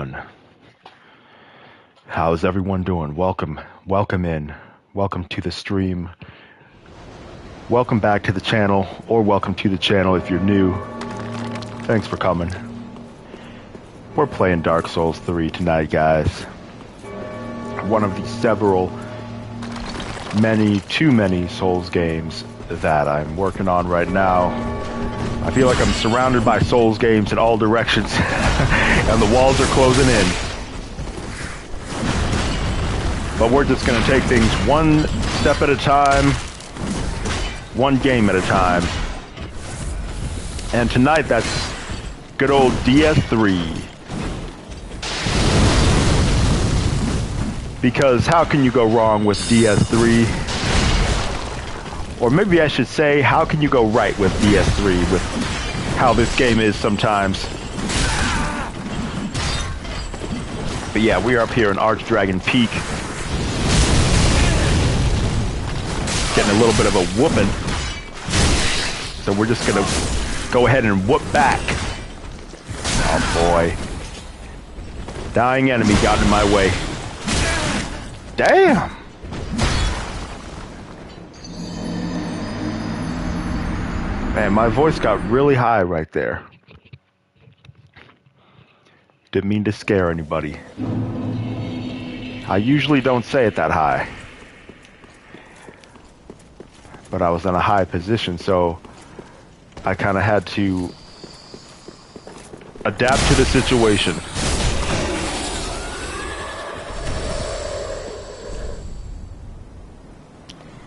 everyone. How's everyone doing? Welcome in. Welcome to the stream. Welcome back to the channel, or welcome to the channel if you're new. Thanks for coming. We're playing Dark Souls 3 tonight, guys. One of the too many Souls games that I'm working on right now. I feel like I'm surrounded by Souls games in all directions, and the walls are closing in. But we're just going to take things one step at a time, one game at a time. And tonight, that's good old DS3. Because how can you go wrong with DS3? Or maybe I should say, how can you go right with DS3, with how this game is sometimes? But yeah, we are up here in Archdragon Peak. Getting a little bit of a whooping. So we're just gonna go ahead and whoop back. Oh boy. Dying enemy got in my way. Damn! Man, my voice got really high right there. Didn't mean to scare anybody. I usually don't say it that high. But I was in a high position, so I kind of had to adapt to the situation.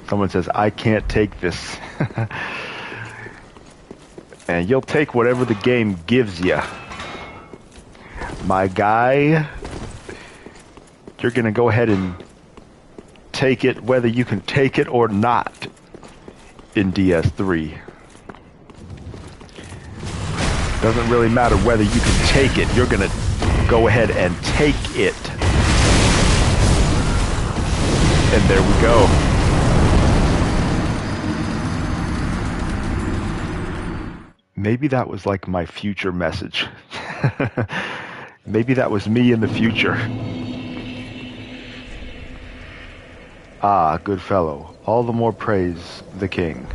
Someone says, I can't take this. And you'll take whatever the game gives you. My guy, you're going to go ahead and take it whether you can take it or not in DS3. Doesn't really matter whether you can take it. You're going to go ahead and take it. And there we go. Maybe that was like my future message. Maybe that was me in the future. Ah, good fellow. All the more praise the king.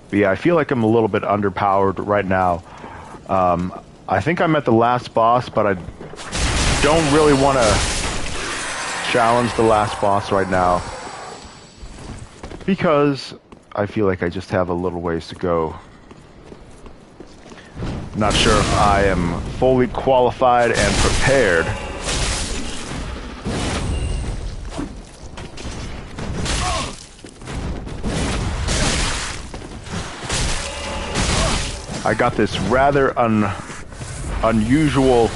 But yeah, I feel like I'm a little bit underpowered right now. I think I'm at the last boss, but I don't really want to challenge the last boss right now. Because I feel like I just have a little ways to go. Not sure if I am fully qualified and prepared. I got this rather unusual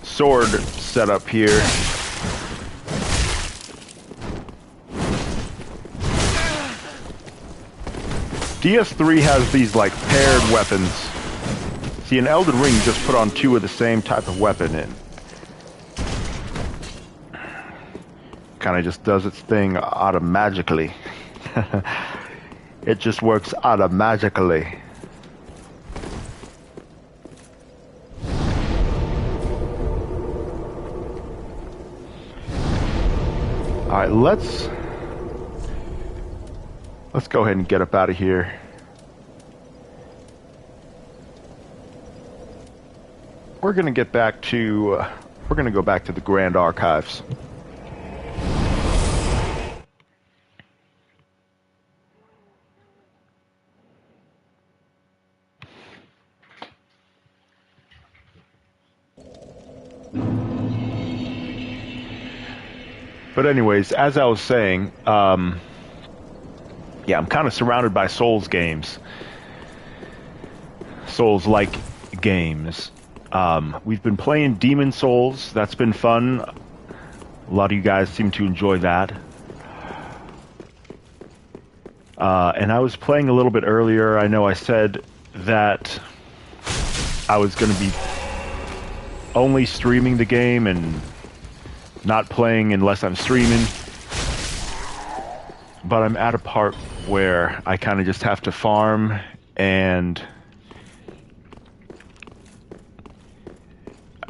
sword setup here. DS3 has these like paired weapons. See, in Elden Ring, you just put on two of the same type of weapon in. Kind of just does its thing automagically. It just works automagically. Alright, let's go ahead and get up out of here. We're going to get back to, we're going to go back to the Grand Archives. But anyways, as I was saying, yeah, I'm kind of surrounded by Souls games. Souls-like games. We've been playing Demon Souls. That's been fun. A lot of you guys seem to enjoy that. And I was playing a little bit earlier. I know I said that I was going to be only streaming the game and not playing unless I'm streaming. But I'm at a part where I kind of just have to farm and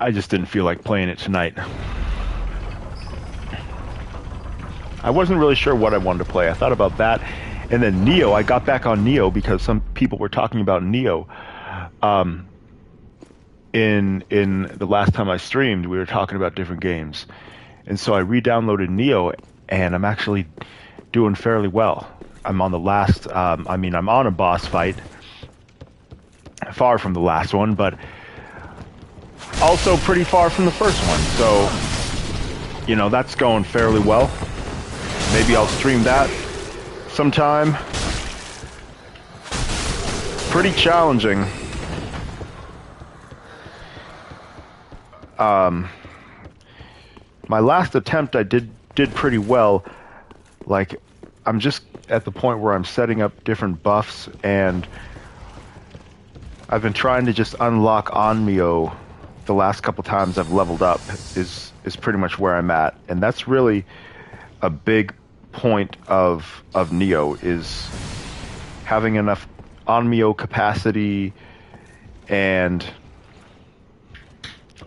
I just didn't feel like playing it tonight. I wasn't really sure what I wanted to play. I thought about that. And then Neo, I got back on Neo because some people were talking about Neo. In the last time I streamed, we were talking about different games. And so I re-downloaded Neo, and I'm actually doing fairly well. I'm on the last, I'm on a boss fight. Far from the last one, but also pretty far from the first one. So, you know, that's going fairly well. Maybe I'll stream that sometime. Pretty challenging. My last attempt I did pretty well. Like, I'm just at the point where I'm setting up different buffs, and I've been trying to just unlock Onmyo. The last couple times I've leveled up is pretty much where I'm at, and that's really a big point of Neo, is having enough Onmyo capacity and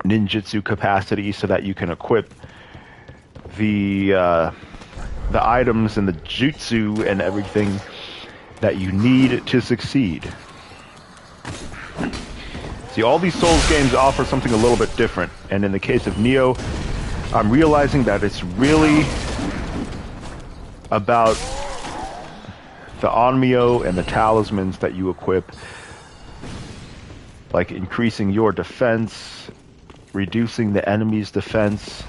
ninjutsu capacity so that you can equip the items and the jutsu and everything that you need to succeed. See, all these Souls games offer something a little bit different, and in the case of Neo, I'm realizing that it's really about the Onmyo and the talismans that you equip, like increasing your defense, reducing the enemy's defense.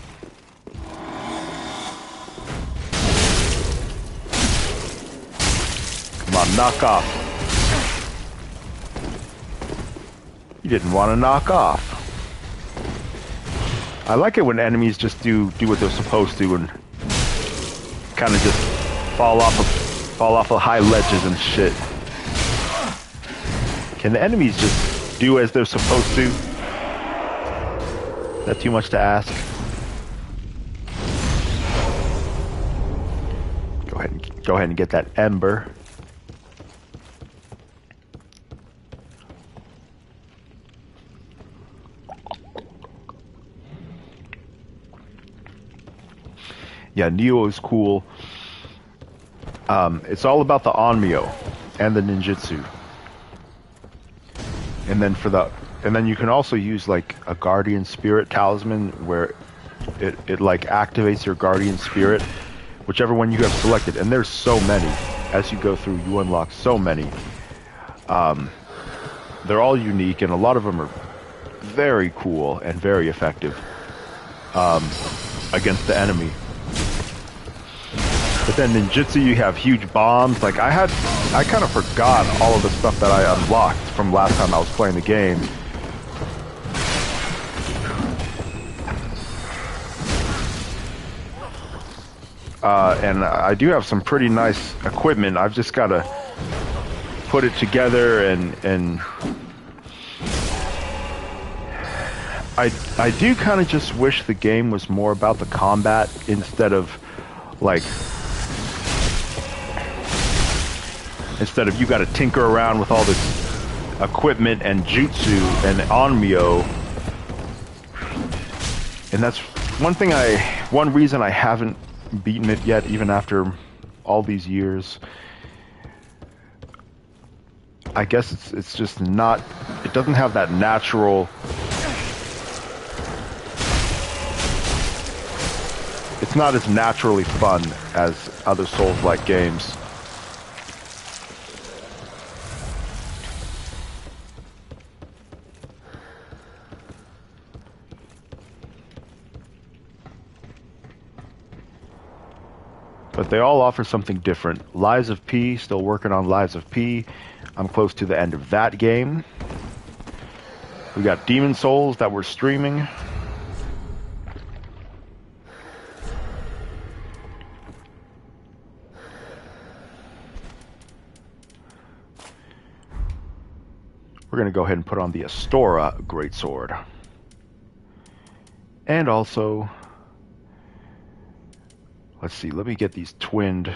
Come on, knock off. You didn't want to knock off. I like it when enemies just do what they're supposed to and kind of just fall off of high ledges and shit. Can the enemies just do as they're supposed to? Is that too much to ask? Go ahead and get that ember. Yeah, Neo is cool. It's all about the Onmyo and the ninjutsu. And then you can also use like a guardian spirit talisman where it like activates your guardian spirit, whichever one you have selected. And there's so many. As you go through, you unlock so many. They're all unique, and a lot of them are very cool and very effective against the enemy. But then ninjutsu, you have huge bombs. Like I kind of forgot all of the stuff that I unlocked from last time I was playing the game. And I do have some pretty nice equipment. I've just got to put it together, and I do kind of just wish the game was more about the combat instead of like. Instead of you got to tinker around with all this equipment and jutsu and Onmyo. And that's one reason I haven't beaten it yet, even after all these years. I guess it's just not, it doesn't have that natural, it's not as naturally fun as other Souls-like games. But they all offer something different. Lies of P, still working on Lies of P. I'm close to the end of that game. We got Demon Souls that we're streaming. We're going to go ahead and put on the Astora Greatsword. And also, let's see, let me get these twinned.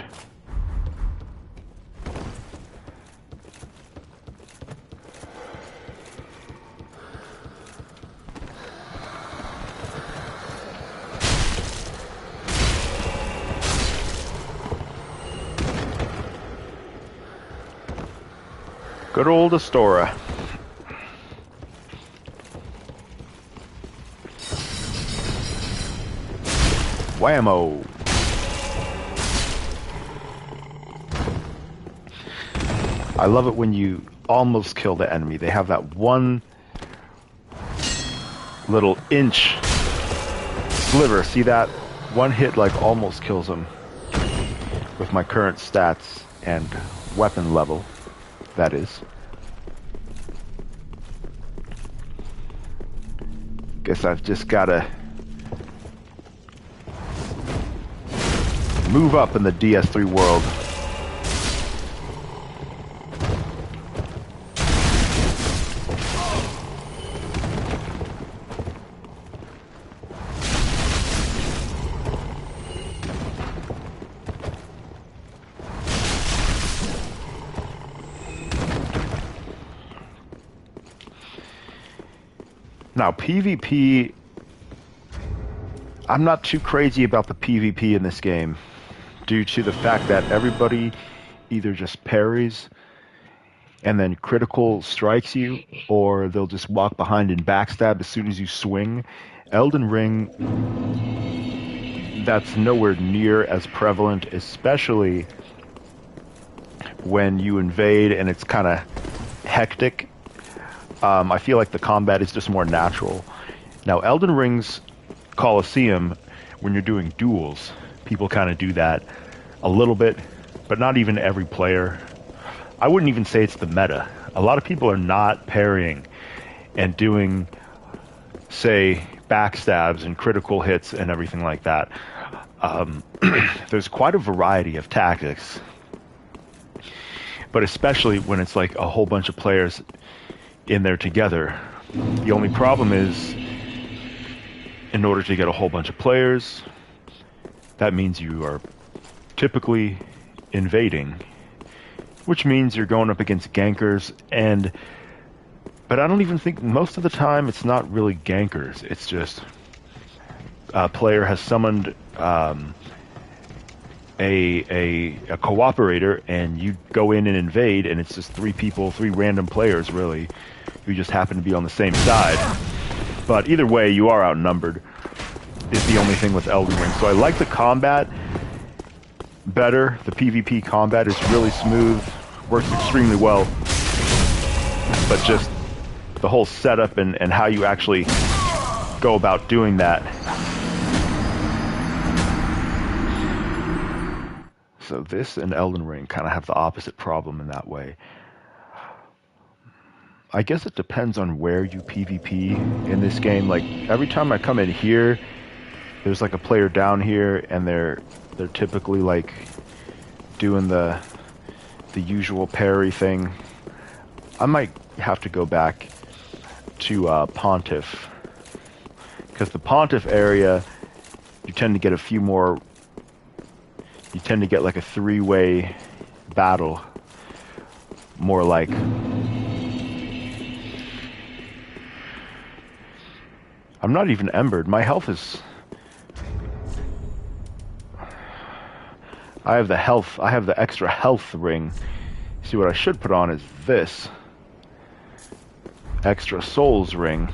Good old Astora. Whammo. I love it when you almost kill the enemy. They have that one little inch sliver. See that? One hit like almost kills them with my current stats and weapon level, that is. Guess I've just gotta move up in the DS3 world. Now, PvP, I'm not too crazy about the PvP in this game due to the fact that everybody either just parries and then critical strikes you, or they'll just walk behind and backstab as soon as you swing. Elden Ring, that's nowhere near as prevalent, especially when you invade and it's kind of hectic. I feel like the combat is just more natural. Now, Elden Ring's Colosseum, when you're doing duels, people kind of do that a little bit, but not even every player. I wouldn't even say it's the meta. A lot of people are not parrying and doing, say, backstabs and critical hits and everything like that. There's quite a variety of tactics, but especially when it's like a whole bunch of players in there together. The only problem is, in order to get a whole bunch of players, that means you are typically invading, which means you're going up against gankers, but I don't even think most of the time it's not really gankers. It's just a player has summoned a cooperator, and you go in and invade, and it's just three random players really, who just happen to be on the same side. But either way, you are outnumbered, is the only thing with Elden Ring. So I like the combat better. The PvP combat is really smooth, works extremely well. But just the whole setup and how you actually go about doing that. So this and Elden Ring kind of have the opposite problem in that way. I guess it depends on where you PvP in this game. Like, every time I come in here, there's like a player down here, and they're typically like doing the usual parry thing. I might have to go back to Pontiff, because the Pontiff area, you tend to get a few more. You tend to get like a three-way battle, more like. I'm not even embered. My health is... I have the extra health ring. See, what I should put on is this. Extra souls ring.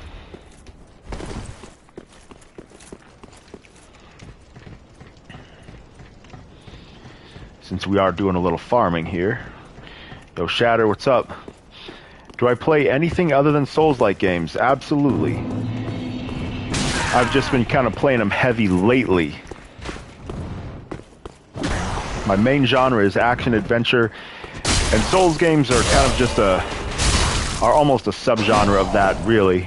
Since we are doing a little farming here. Yo, Shatter, what's up? Do I play anything other than Souls-like games? Absolutely. I've just been kind of playing them heavy lately. My main genre is action adventure, and Souls games are kind of just are almost a subgenre of that, really.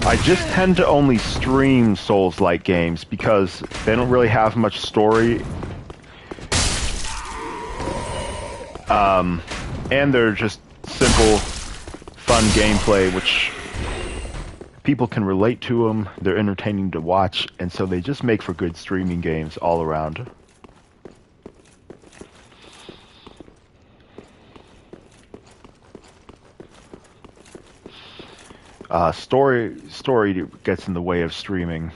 I just tend to only stream Souls-like games because they don't really have much story. And they're just simple, fun gameplay, which people can relate to them. They're entertaining to watch, and so they just make for good streaming games all around. Story gets in the way of streaming.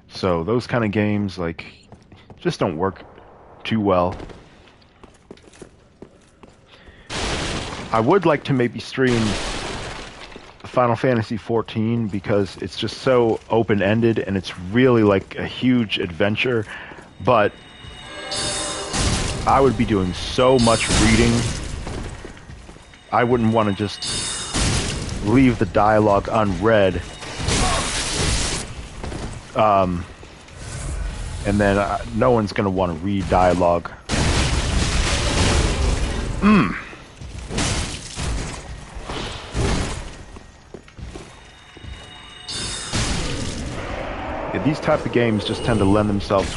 So those kind of games, like, just don't work too well. I would like to maybe stream Final Fantasy XIV because it's just so open-ended and it's really like a huge adventure, but I would be doing so much reading. I wouldn't want to just leave the dialogue unread. And then no one's going to want to read dialogue. Yeah, these type of games just tend to lend themselves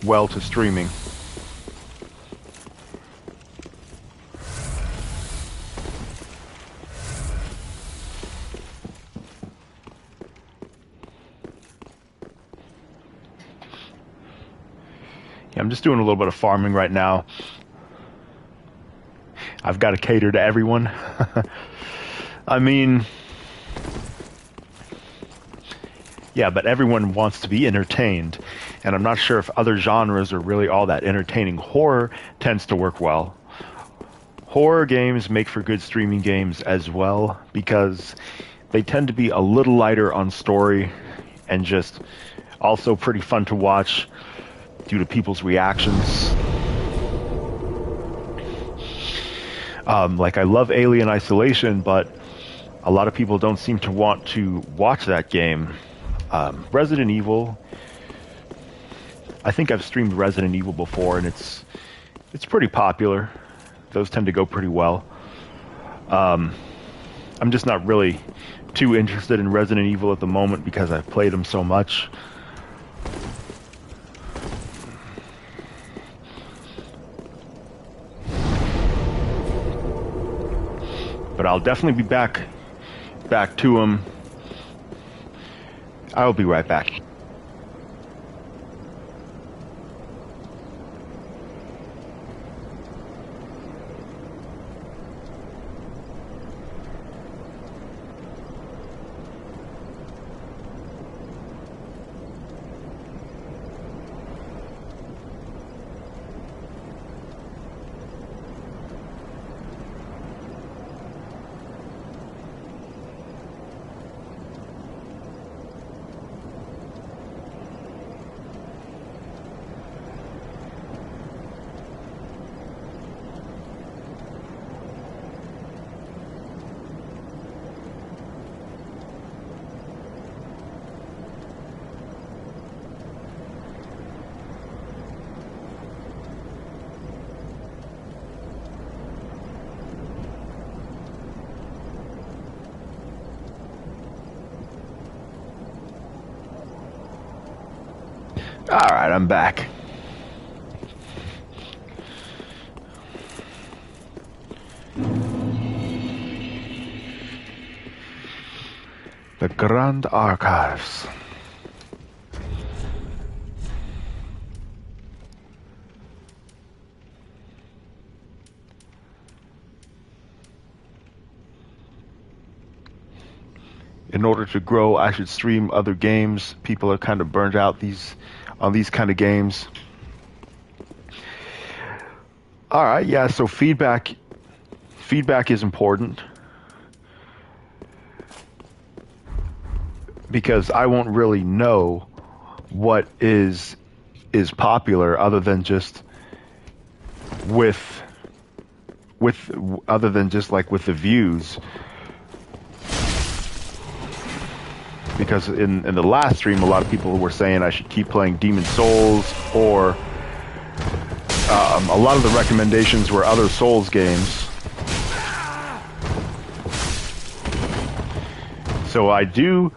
well to streaming. I'm just doing a little bit of farming right now. I've got to cater to everyone. I mean, yeah, but everyone wants to be entertained, and I'm not sure if other genres are really all that entertaining. Horror tends to work well. Horror games make for good streaming games as well, because they tend to be a little lighter on story, and just also pretty fun to watch due to people's reactions. Like, I love Alien Isolation, but a lot of people don't seem to want to watch that game. Resident Evil, I think I've streamed Resident Evil before, and it's pretty popular. Those tend to go pretty well. I'm just not really too interested in Resident Evil at the moment because I've played them so much. But I'll definitely be back to them. I'll be right back. Alright, I'm back. The Grand Archives. In order to grow, I should stream other games. People are kind of burnt out on these kind of games. All right, yeah, so feedback is important, because I won't really know what is popular other than just with the views. Because in the last stream, a lot of people were saying I should keep playing Demon Souls, or a lot of the recommendations were other Souls games. So I do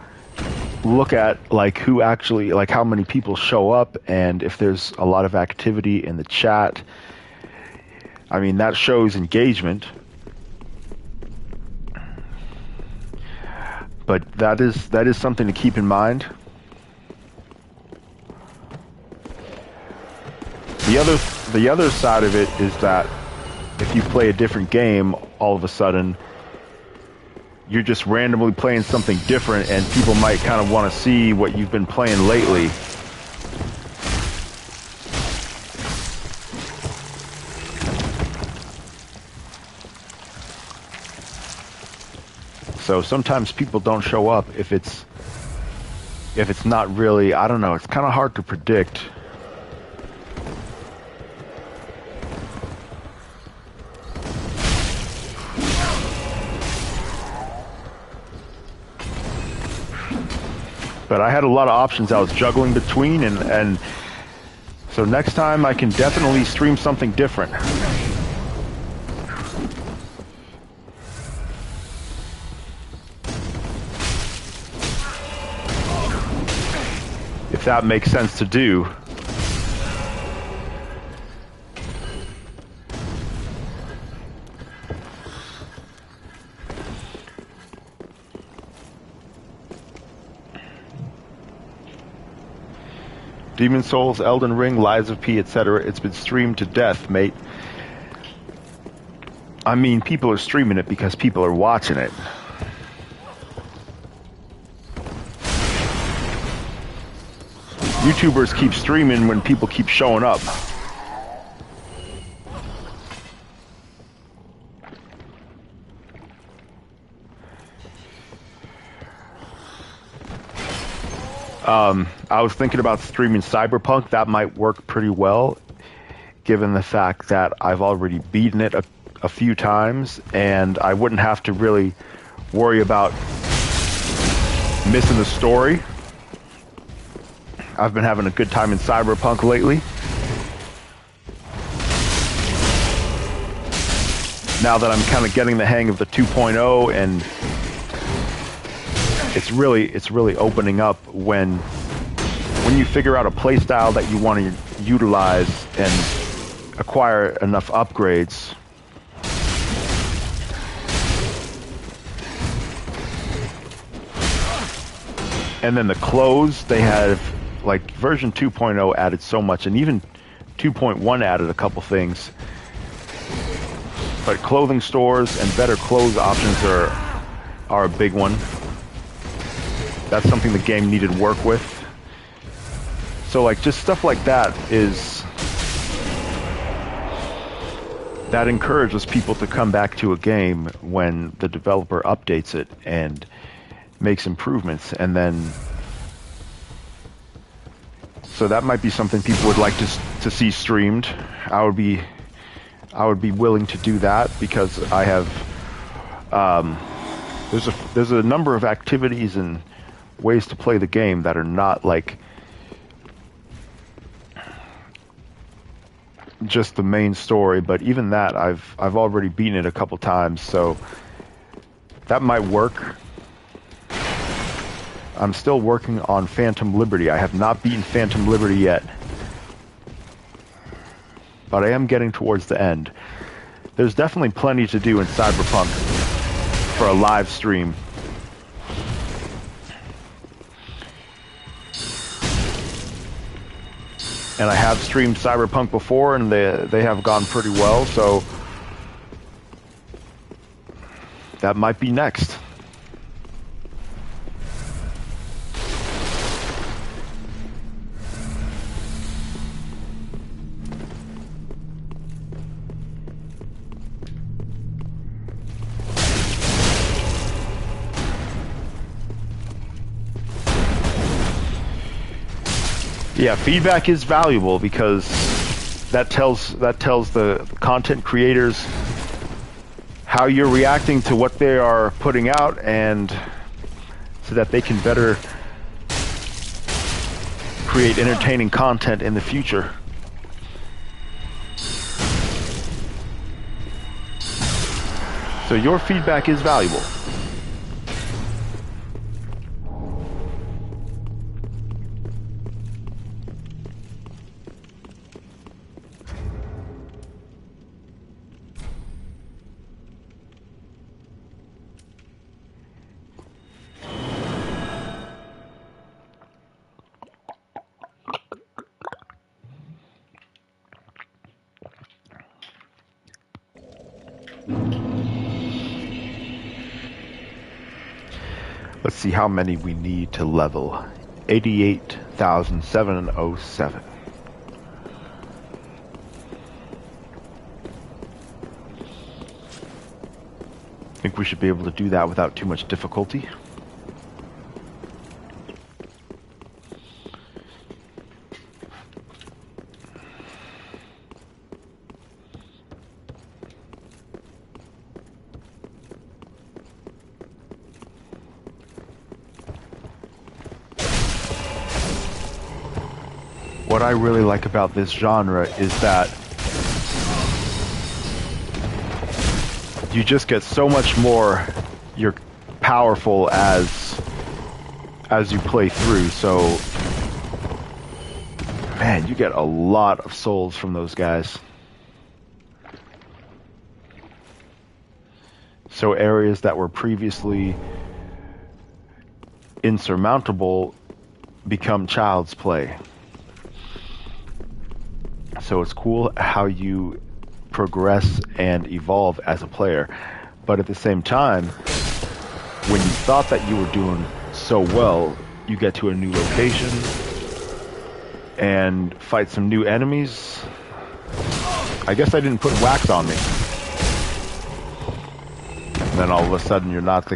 look at like who actually, like how many people show up, and if there's a lot of activity in the chat. I mean, that shows engagement. But that is something to keep in mind. The other side of it is that if you play a different game, all of a sudden you're just randomly playing something different, and people might kind of want to see what you've been playing lately. So sometimes people don't show up if it's not really, I don't know, it's kind of hard to predict. But I had a lot of options I was juggling between, and so next time I can definitely stream something different. If that makes sense to do. Demon Souls, Elden Ring, Lies of P, etc. It's been streamed to death, mate. I mean, people are streaming it because people are watching it. YouTubers keep streaming when people keep showing up. I was thinking about streaming Cyberpunk. That might work pretty well, given the fact that I've already beaten it a few times, and I wouldn't have to really worry about missing the story. I've been having a good time in Cyberpunk lately. Now that I'm kind of getting the hang of the 2.0, and it's really opening up when you figure out a playstyle that you want to utilize and acquire enough upgrades. And then the clothes, they have, like, version 2.0 added so much, and even 2.1 added a couple things. But clothing stores and better clothes options are a big one. That's something the game needed work with. So, like, just stuff like that that encourages people to come back to a game when the developer updates it and makes improvements. And then, so that might be something people would like to see streamed. I would be willing to do that, because I have there's a number of activities and ways to play the game that are not like just the main story, but even that I've already beaten it a couple times, so that might work. I'm still working on Phantom Liberty. I have not beaten Phantom Liberty yet, but I am getting towards the end. There's definitely plenty to do in Cyberpunk for a live stream. And I have streamed Cyberpunk before, and they have gone pretty well, so that might be next. Yeah, feedback is valuable, because that tells the content creators how you're reacting to what they are putting out, and so that they can better create entertaining content in the future. So your feedback is valuable. Let's see how many we need to level. 88,707. think we should be able to do that without too much difficulty. What I really like about this genre is that you just get so much more you're powerful as you play through. So man, you get a lot of souls from those guys. So areas that were previously insurmountable become child's play. So it's cool how you progress and evolve as a player. But at the same time, when you thought that you were doing so well, you get to a new location and fight some new enemies. I guess I didn't put wax on me. And then all of a sudden you're not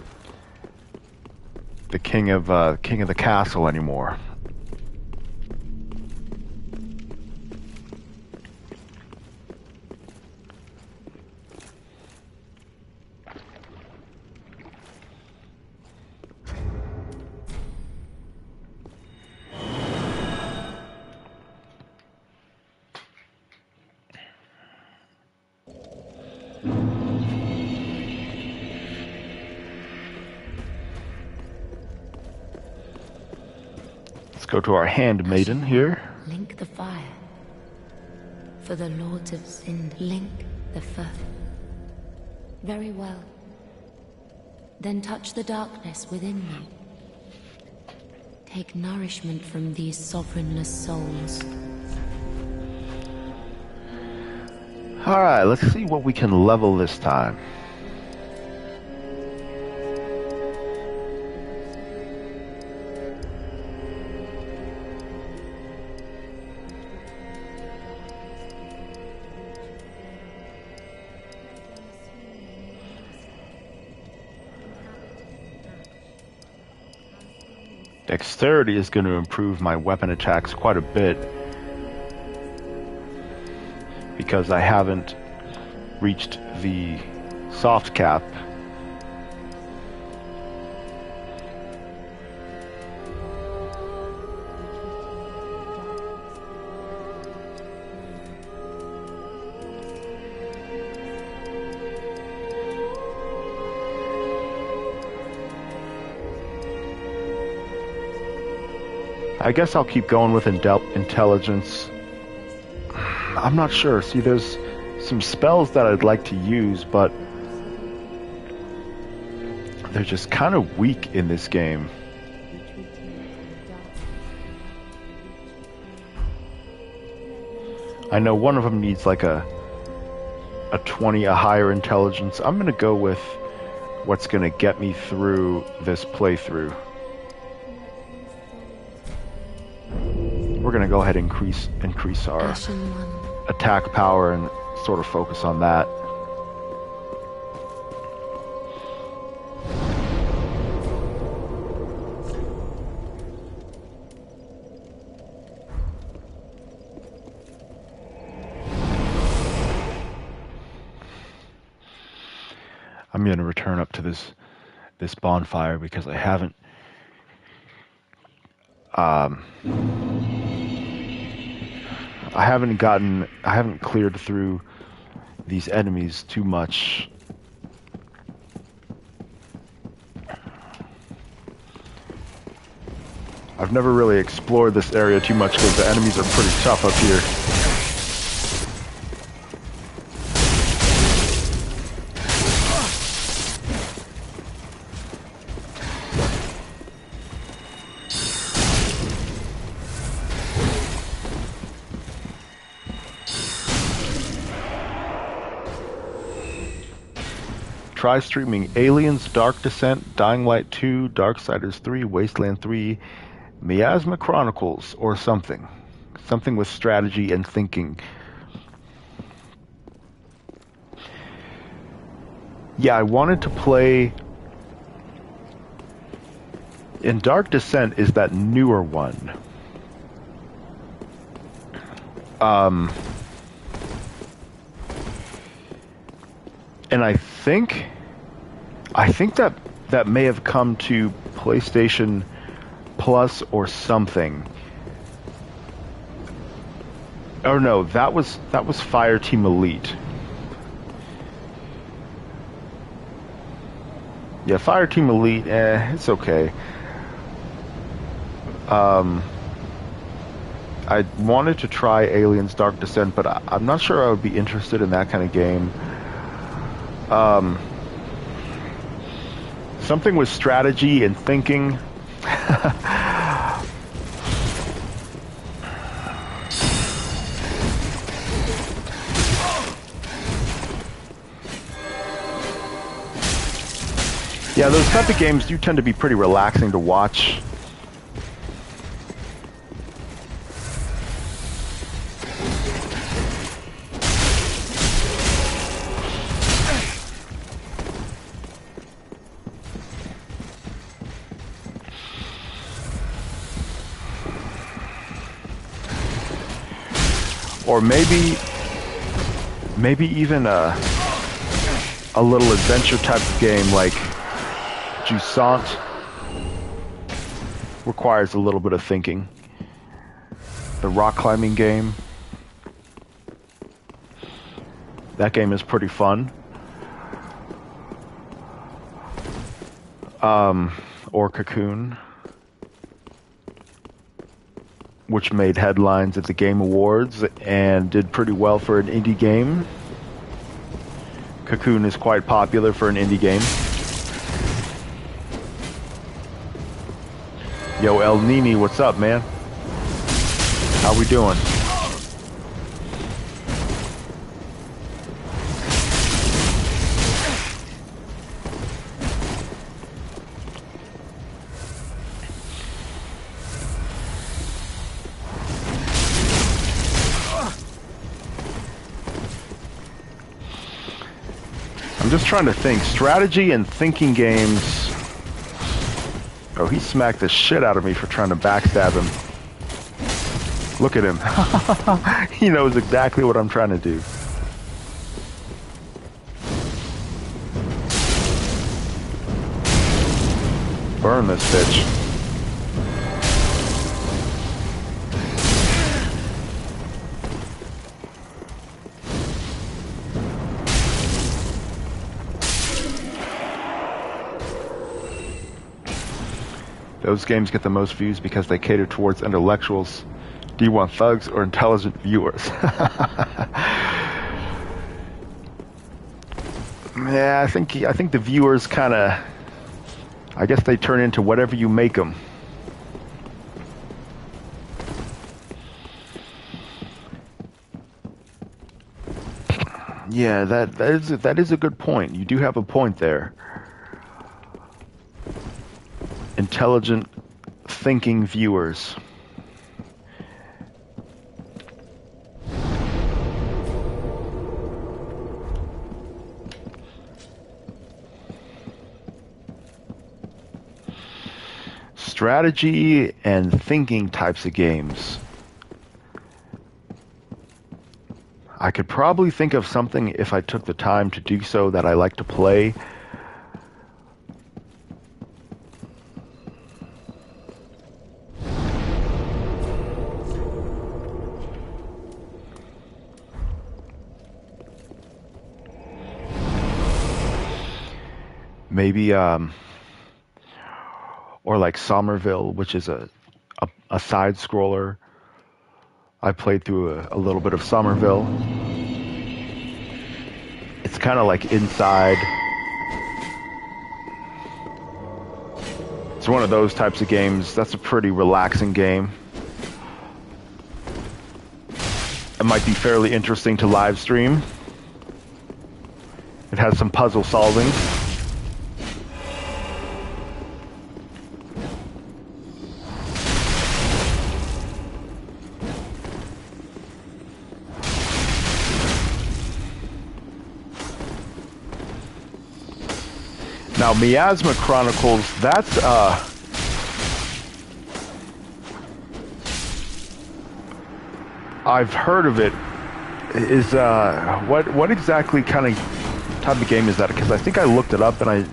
the king of the castle anymore. Let's go to our handmaiden here. Link the fire. For the lords of Sind, link the fur. Very well. Then touch the darkness within me. Take nourishment from these sovereignless souls. Alright, let's see what we can level this time. Dexterity is going to improve my weapon attacks quite a bit because I haven't reached the soft cap. I guess I'll keep going with intelligence. I'm not sure. See, there's some spells that I'd like to use, but they're just kind of weak in this game. I know one of them needs like a 20, a higher intelligence. I'm going to go with what's going to get me through this playthrough. We're going to go ahead and increase our attack power and sort of focus on that. I'm going to return up to this bonfire because I haven't cleared through these enemies too much. I've never really explored this area too much because the enemies are pretty tough up here. Try streaming Aliens, Dark Descent, Dying Light 2, Darksiders 3, Wasteland 3, Miasma Chronicles, or something. Something with strategy and thinking. Yeah, I wanted to play... In Dark Descent is that newer one. And I think that may have come to PlayStation Plus or something. Oh no, that was Fireteam Elite. Yeah, Fireteam Elite, it's okay. I wanted to try Aliens Dark Descent, but I'm not sure I would be interested in that kind of game. Something with strategy and thinking. Yeah, those type of games do tend to be pretty relaxing to watch. Or maybe even a little adventure type of game like Jusant requires a little bit of thinking. The rock climbing game. That game is pretty fun. Or Cocoon, which made headlines at the Game Awards and did pretty well for an indie game. Cocoon is quite popular for an indie game. Yo, El Nini, what's up, man? How we doing? I'm just trying to think. Strategy and thinking games. Oh, he smacked the shit out of me for trying to backstab him. Look at him. He knows exactly what I'm trying to do. Burn this bitch. Those games get the most views because they cater towards intellectuals. Do you want thugs or intelligent viewers? Yeah, I think the viewers kind of, I guess they turn into whatever you make them. Yeah, that is a good point. You do have a point there. Intelligent, thinking viewers. Strategy and thinking types of games. I could probably think of something if I took the time to do so that I like to play. Maybe, or like Somerville, which is a side scroller. I played through a little bit of Somerville. It's kind of like Inside. It's one of those types of games. That's a pretty relaxing game. It might be fairly interesting to live stream. It has some puzzle solving. Now, Miasma Chronicles, that's, I've heard of it. Is, what exactly kind of type of game is that? Because I think I looked it up and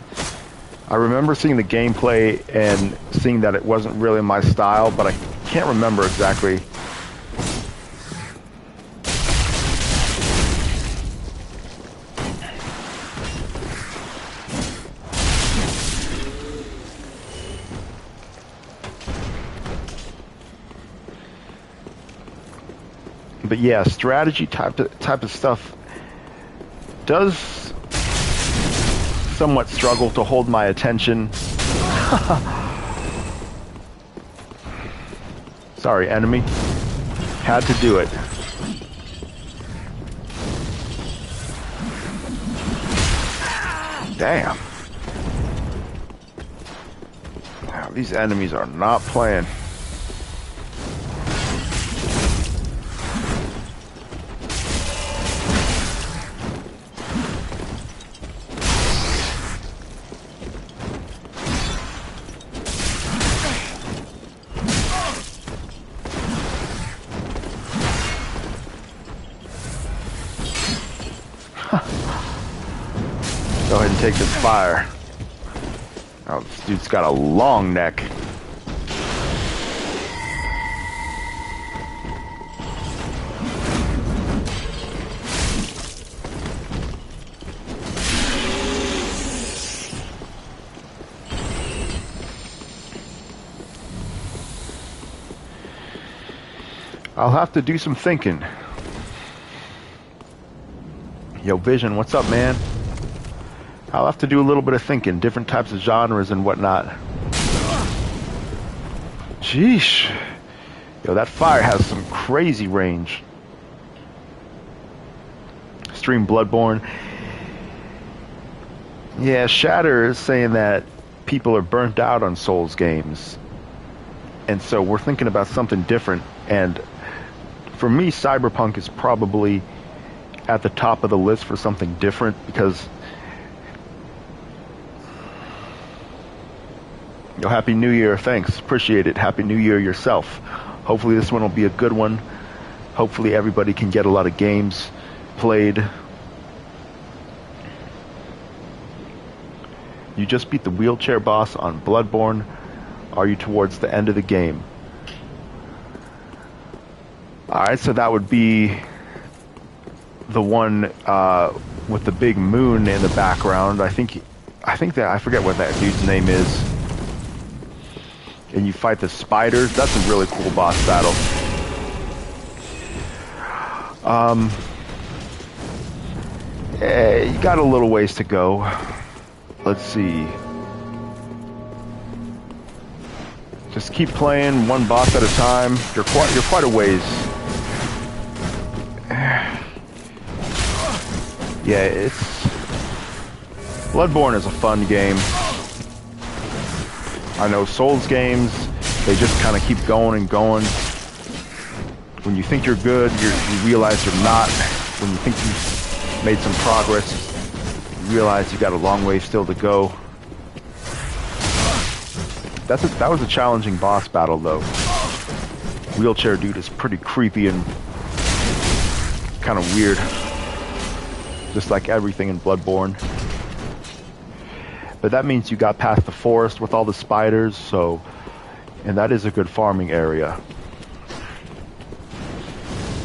I remember seeing the gameplay and seeing that it wasn't really my style, but I can't remember exactly. But yeah, strategy type of stuff does somewhat struggle to hold my attention. Sorry, enemy. Had to do it. Damn. Now, these enemies are not playing. Go ahead and take this fire. Oh, this dude's got a long neck. I'll have to do some thinking. Yo, Vision, what's up, man? I'll have to do a little bit of thinking, different types of genres and whatnot. Sheesh. Yo, that fire has some crazy range. Stream Bloodborne. Yeah, Shatter is saying that people are burnt out on Souls games. And so we're thinking about something different. And for me, Cyberpunk is probably at the top of the list for something different because... Yo, Happy New Year. Thanks. Appreciate it. Happy New Year yourself. Hopefully this one will be a good one. Hopefully everybody can get a lot of games played. You just beat the wheelchair boss on Bloodborne. Are you towards the end of the game? Alright, so that would be the one with the big moon in the background. I think that I forget what that dude's name is. And you fight the spiders. That's a really cool boss battle. You got a little ways to go. Let's see. Just keep playing one boss at a time. You're quite a ways. Yeah, Bloodborne is a fun game. I know Souls games, they just kind of keep going and going. When you think you're good, you realize you're not. When you think you've made some progress, you realize you got a long way still to go. That was a challenging boss battle, though. Wheelchair dude is pretty creepy and kind of weird. Just like everything in Bloodborne. But that means you got past the forest with all the spiders, so... And that is a good farming area.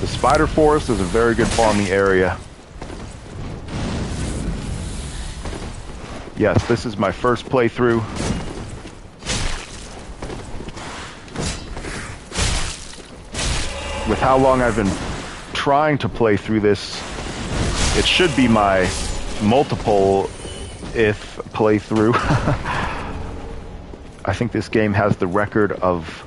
The spider forest is a very good farming area. Yes, this is my first playthrough. With how long I've been trying to play through this, it should be my multiple if playthrough. I think this game has the record of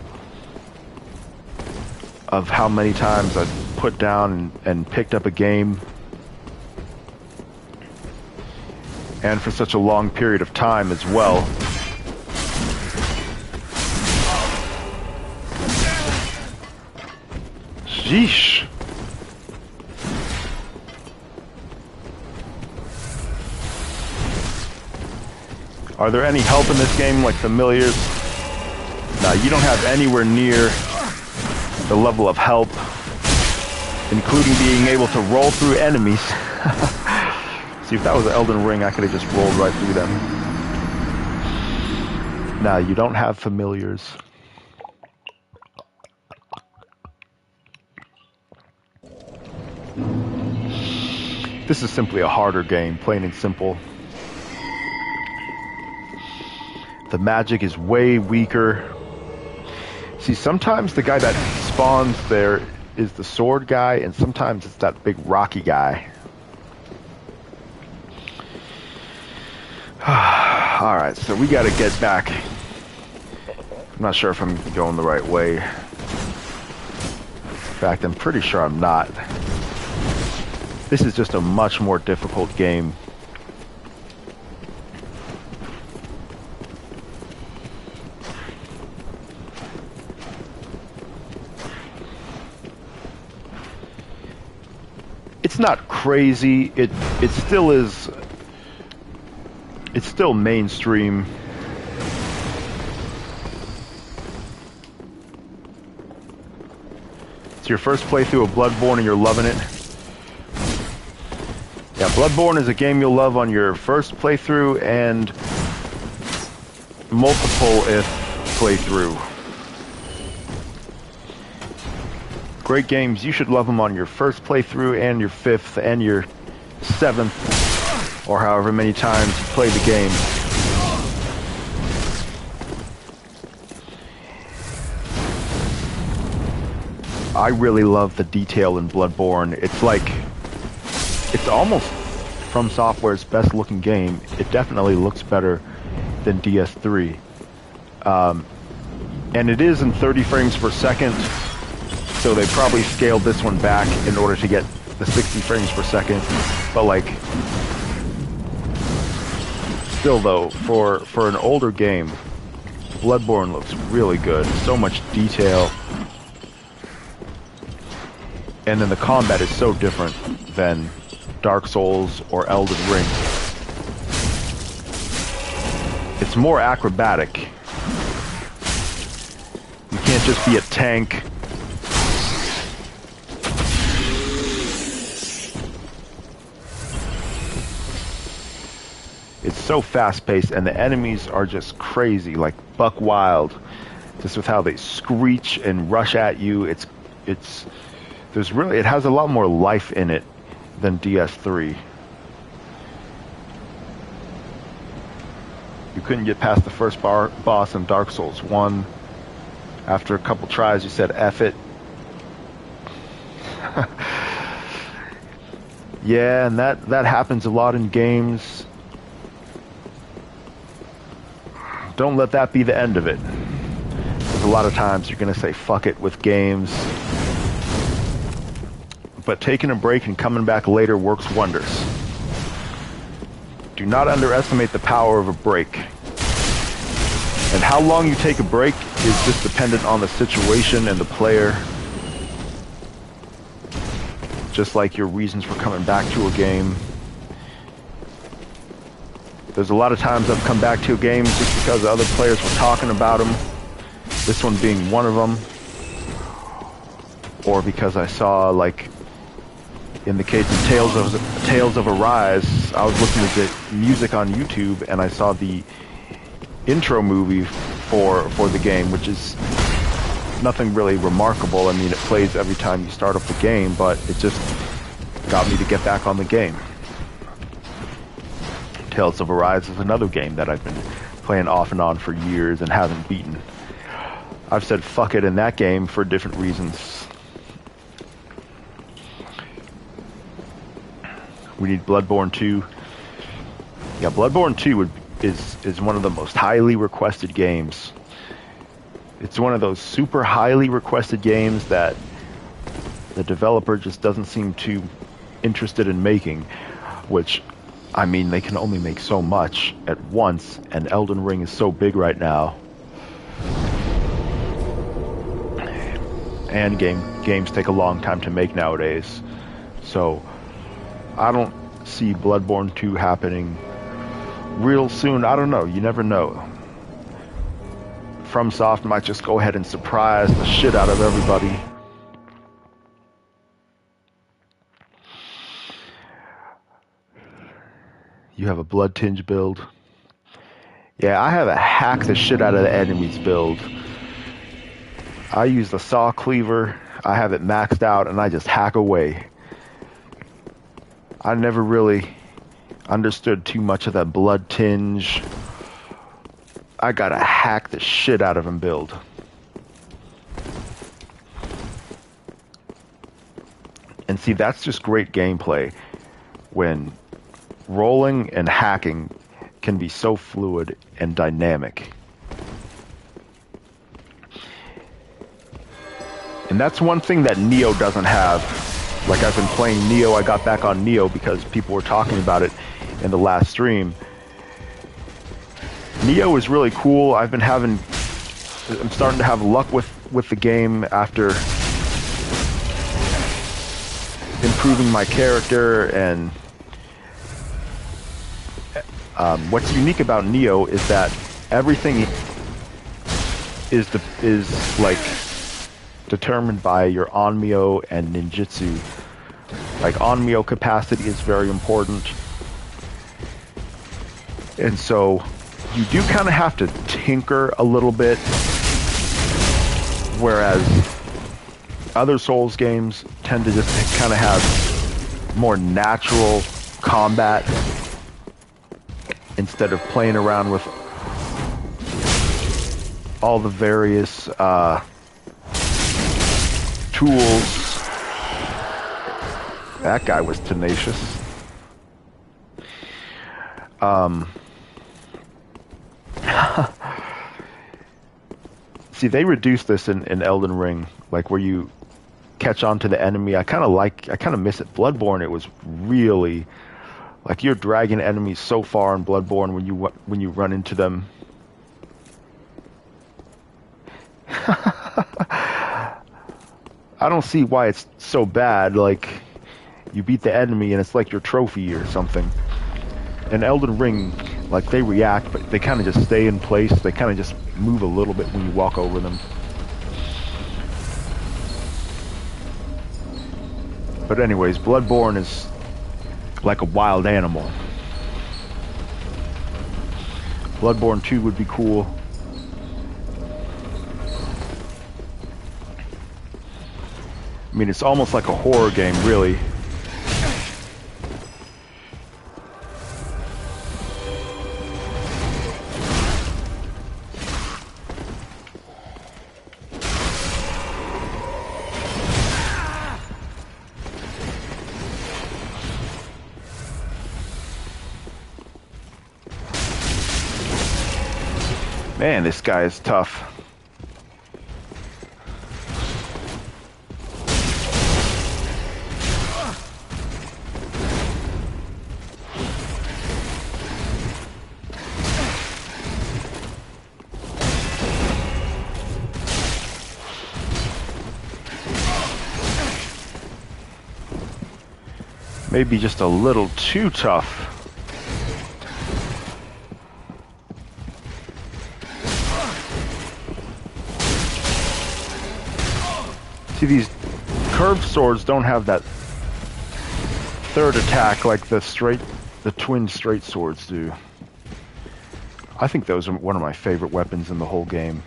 how many times I've put down and picked up a game, and for such a long period of time as well. Sheesh. Are there any help in this game, like familiars? No, you don't have anywhere near the level of help, including being able to roll through enemies. See, if that was Elden Ring, I could have just rolled right through them. Now, you don't have familiars. This is simply a harder game, plain and simple. The magic is way weaker. See, sometimes the guy that spawns there is the sword guy, and sometimes it's that big rocky guy. Alright, so we gotta get back. I'm not sure if I'm going the right way. In fact, I'm pretty sure I'm not. This is just a much more difficult game. It's not crazy. It still is. It's still mainstream. It's your first playthrough of Bloodborne and you're loving it. Yeah, Bloodborne is a game you'll love on your first playthrough and multiple if playthrough. Great games, you should love them on your first playthrough and your fifth and your seventh, or however many times you play the game. I really love the detail in Bloodborne. It's like, it's almost From Software's best looking game. It definitely looks better than DS3. And it is in 30 frames per second. So they probably scaled this one back in order to get the 60 frames per second. But like, still though, for an older game, Bloodborne looks really good. So much detail. And then the combat is so different than Dark Souls or Elden Ring. It's more acrobatic. You can't just be a tank. It's so fast-paced, and the enemies are just crazy, like buck wild. Just with how they screech and rush at you. It has a lot more life in it than DS3. You couldn't get past the first boss in Dark Souls 1. After a couple tries, you said, F it. Yeah, and that happens a lot in games. Don't let that be the end of it. Because a lot of times you're going to say fuck it with games. But taking a break and coming back later works wonders. Do not underestimate the power of a break. And how long you take a break is just dependent on the situation and the player. Just like your reasons for coming back to a game. There's a lot of times I've come back to a game just because other players were talking about them. This one being one of them. Or because I saw, like, in the case of Tales of Arise, I was listening to the music on YouTube and I saw the intro movie for the game, which is nothing really remarkable. I mean, it plays every time you start up the game, but it just got me to get back on the game. Tales of Arise is another game that I've been playing off and on for years and haven't beaten. I've said fuck it in that game for different reasons. We need Bloodborne 2. Yeah, Bloodborne 2 is one of the most highly requested games. It's one of those super highly requested games that the developer just doesn't seem too interested in making, which, I mean, they can only make so much at once, and Elden Ring is so big right now. And games take a long time to make nowadays. So I don't see Bloodborne 2 happening real soon. I don't know. You never know. FromSoft might just go ahead and surprise the shit out of everybody. You have a blood tinge build. Yeah, I have a hack the shit out of the enemies build. I use the saw cleaver. I have it maxed out and I just hack away. I never really understood too much of that blood tinge. I gotta hack the shit out of him build. And see, that's just great gameplay when rolling and hacking can be so fluid and dynamic. And that's one thing that Neo doesn't have. Like, I've been playing Neo, I got back on Neo because people were talking about it in the last stream. Neo is really cool. I'm starting to have luck with the game after improving my character, and what's unique about Neo is that everything is like determined by your Onmyo and Ninjutsu. Like, Onmyo capacity is very important, and so you do kind of have to tinker a little bit, whereas other Souls games tend to just kind of have more natural combat instead of playing around with all the various tools. That guy was tenacious. See, they reduced this in Elden Ring, like where you catch on to the enemy. I kind of miss it. Bloodborne, it was really like you're dragging enemies so far in Bloodborne when you run into them. I don't see why it's so bad. Like, you beat the enemy and it's like your trophy or something. In Elden Ring, like, they react, but they kind of just stay in place. They kind of just move a little bit when you walk over them. But anyways, Bloodborne is like a wild animal. Bloodborne 2 would be cool. I mean, it's almost like a horror game, really. Man, this guy is tough. Maybe just a little too tough. See, these curved swords don't have that third attack like the twin straight swords do. I think those are one of my favorite weapons in the whole game.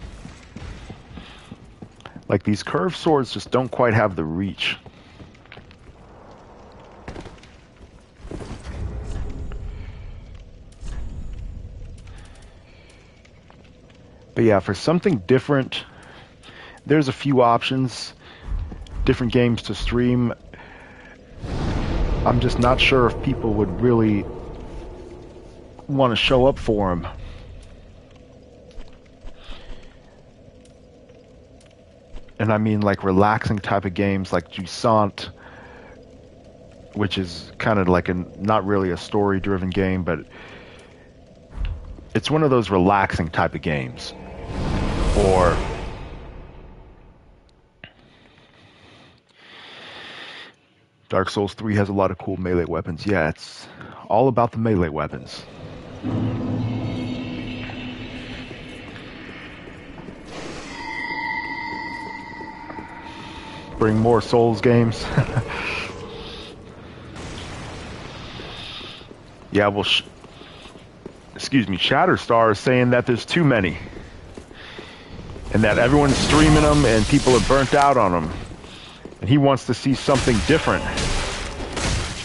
Like, these curved swords just don't quite have the reach. But yeah, for something different, there's a few options, different games to stream. I'm just not sure if people would really want to show up for them. And I mean, like, relaxing type of games like Jusant, which is kind of like not really a story-driven game, but it's one of those relaxing type of games. Or Dark Souls 3 has a lot of cool melee weapons. Yeah, it's all about the melee weapons. Bring more Souls games. Yeah, well, excuse me, Shatterstar is saying that there's too many. And that everyone's streaming them and people are burnt out on them. And he wants to see something different.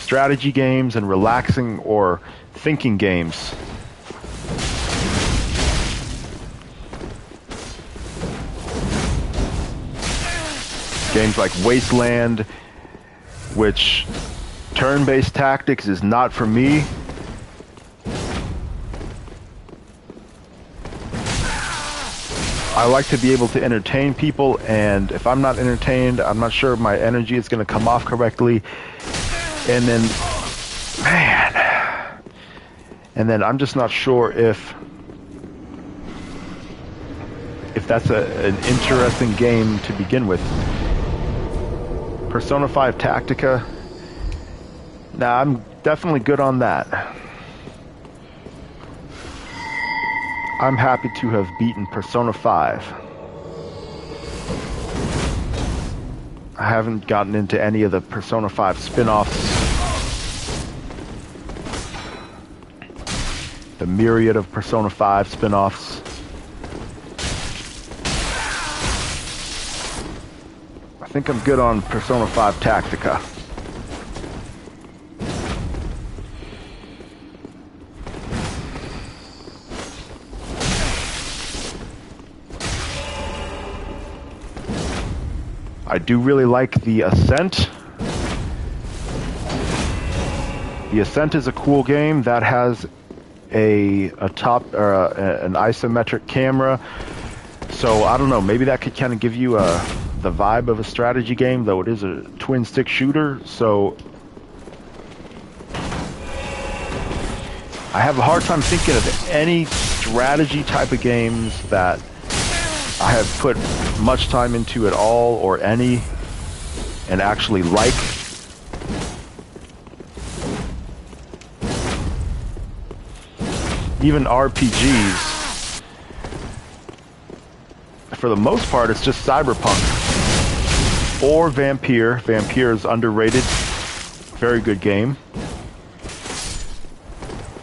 Strategy games and relaxing or thinking games. Games like Wasteland, which turn-based tactics is not for me. I like to be able to entertain people, and if I'm not entertained, I'm not sure my energy is going to come off correctly. And then, man, and then I'm just not sure if that's an interesting game to begin with. Persona 5 Tactica. Nah, I'm definitely good on that. I'm happy to have beaten Persona 5. I haven't gotten into any of the Persona 5 spin-offs. The myriad of Persona 5 spin-offs. I think I'm good on Persona 5 Tactica. I do really like the Ascent. The Ascent is a cool game that has an isometric camera. So I don't know, maybe that could kind of give you the vibe of a strategy game, though it is a twin stick shooter. So I have a hard time thinking of any strategy type of games that I have put much time into at all, or any, and actually like. Even RPGs, for the most part, it's just Cyberpunk or Vampire. Vampire is underrated, very good game.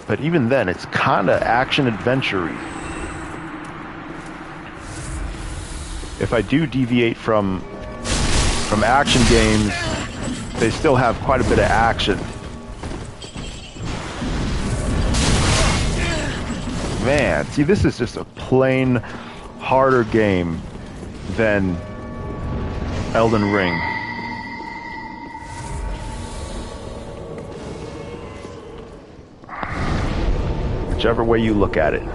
But even then, it's kind of action-adventure-y. If I do deviate from action games, they still have quite a bit of action. Man, see, this is just a plain harder game than Elden Ring. Whichever way you look at it.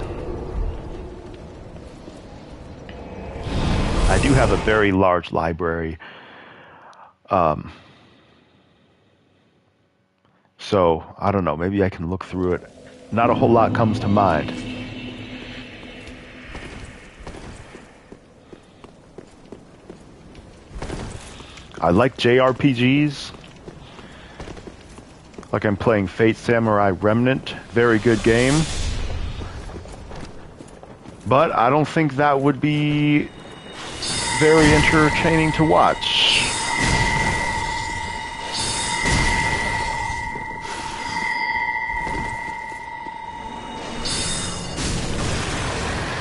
I do have a very large library. So, I don't know, maybe I can look through it. Not a whole lot comes to mind. I like JRPGs. Like I'm playing Fate Samurai Remnant. Very good game. But I don't think that would be very entertaining to watch.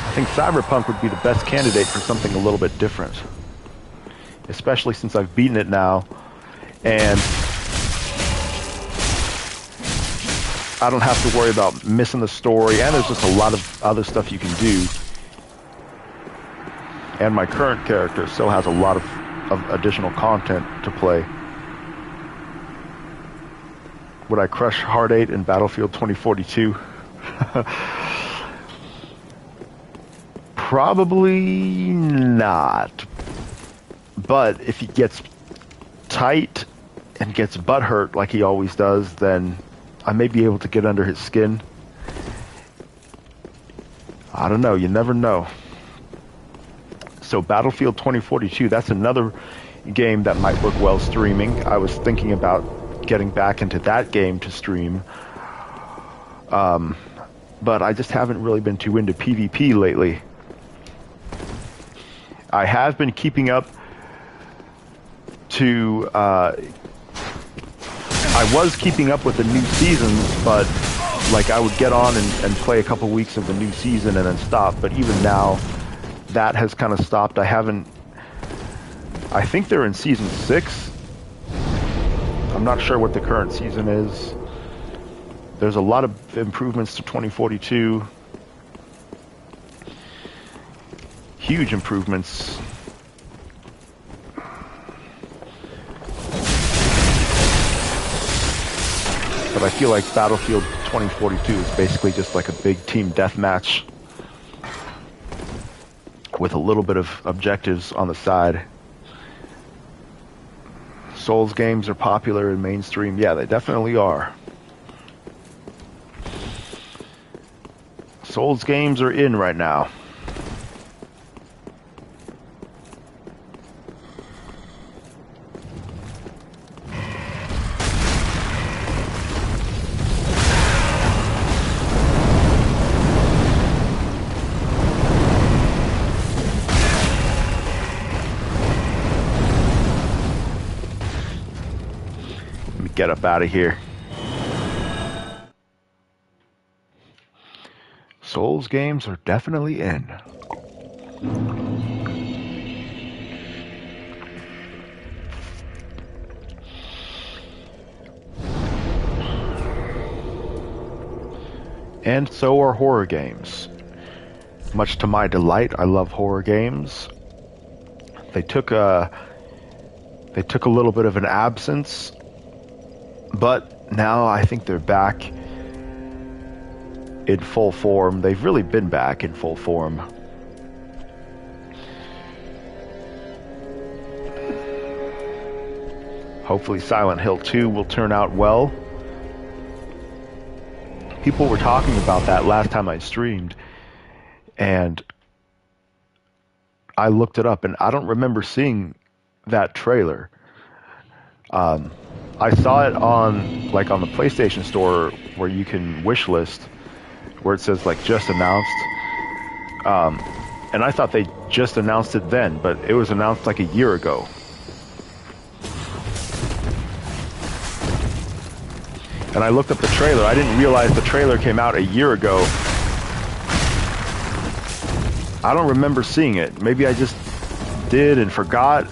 I think Cyberpunk would be the best candidate for something a little bit different. Especially since I've beaten it now, and I don't have to worry about missing the story, and there's just a lot of other stuff you can do. And my current character still has a lot of additional content to play. Would I crush Hard 8 in Battlefield 2042? Probably not. But if he gets tight and gets butthurt like he always does, then I may be able to get under his skin. I don't know. You never know. So Battlefield 2042, that's another game that might work well streaming. I was thinking about getting back into that game to stream. but I just haven't really been too into PvP lately. I have been keeping up to, I was keeping up with the new seasons, but like I would get on and play a couple weeks of the new season and then stop. But even now, that has kind of stopped. I think they're in season 6. I'm not sure what the current season is. There's a lot of improvements to 2042. Huge improvements. But I feel like Battlefield 2042 is basically just like a big team deathmatch with a little bit of objectives on the side. Souls games are popular in mainstream. Yeah, they definitely are. Souls games are in right now. Let me get up out of here. Souls games are definitely in. And so are horror games. Much to my delight, I love horror games. They took a little bit of an absence, but now I think they're back in full form. They've really been back in full form. Hopefully Silent Hill 2 will turn out well. People were talking about that last time I streamed, and I looked it up, and I don't remember seeing that trailer. I saw it on the PlayStation Store where you can wishlist, where it says like just announced. And I thought they just announced it then, but it was announced like a year ago. And I looked up the trailer. I didn't realize the trailer came out a year ago. I don't remember seeing it. Maybe I just did and forgot.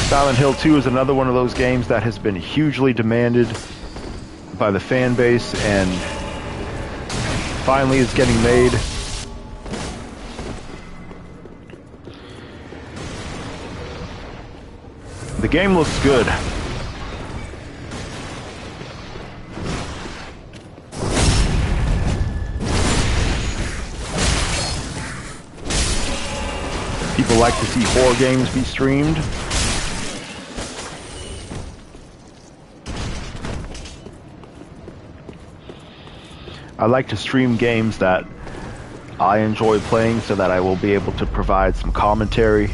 Silent Hill 2 is another one of those games that has been hugely demanded by the fan base and finally is getting made. The game looks good. People like to see horror games be streamed. I like to stream games that I enjoy playing so that I will be able to provide some commentary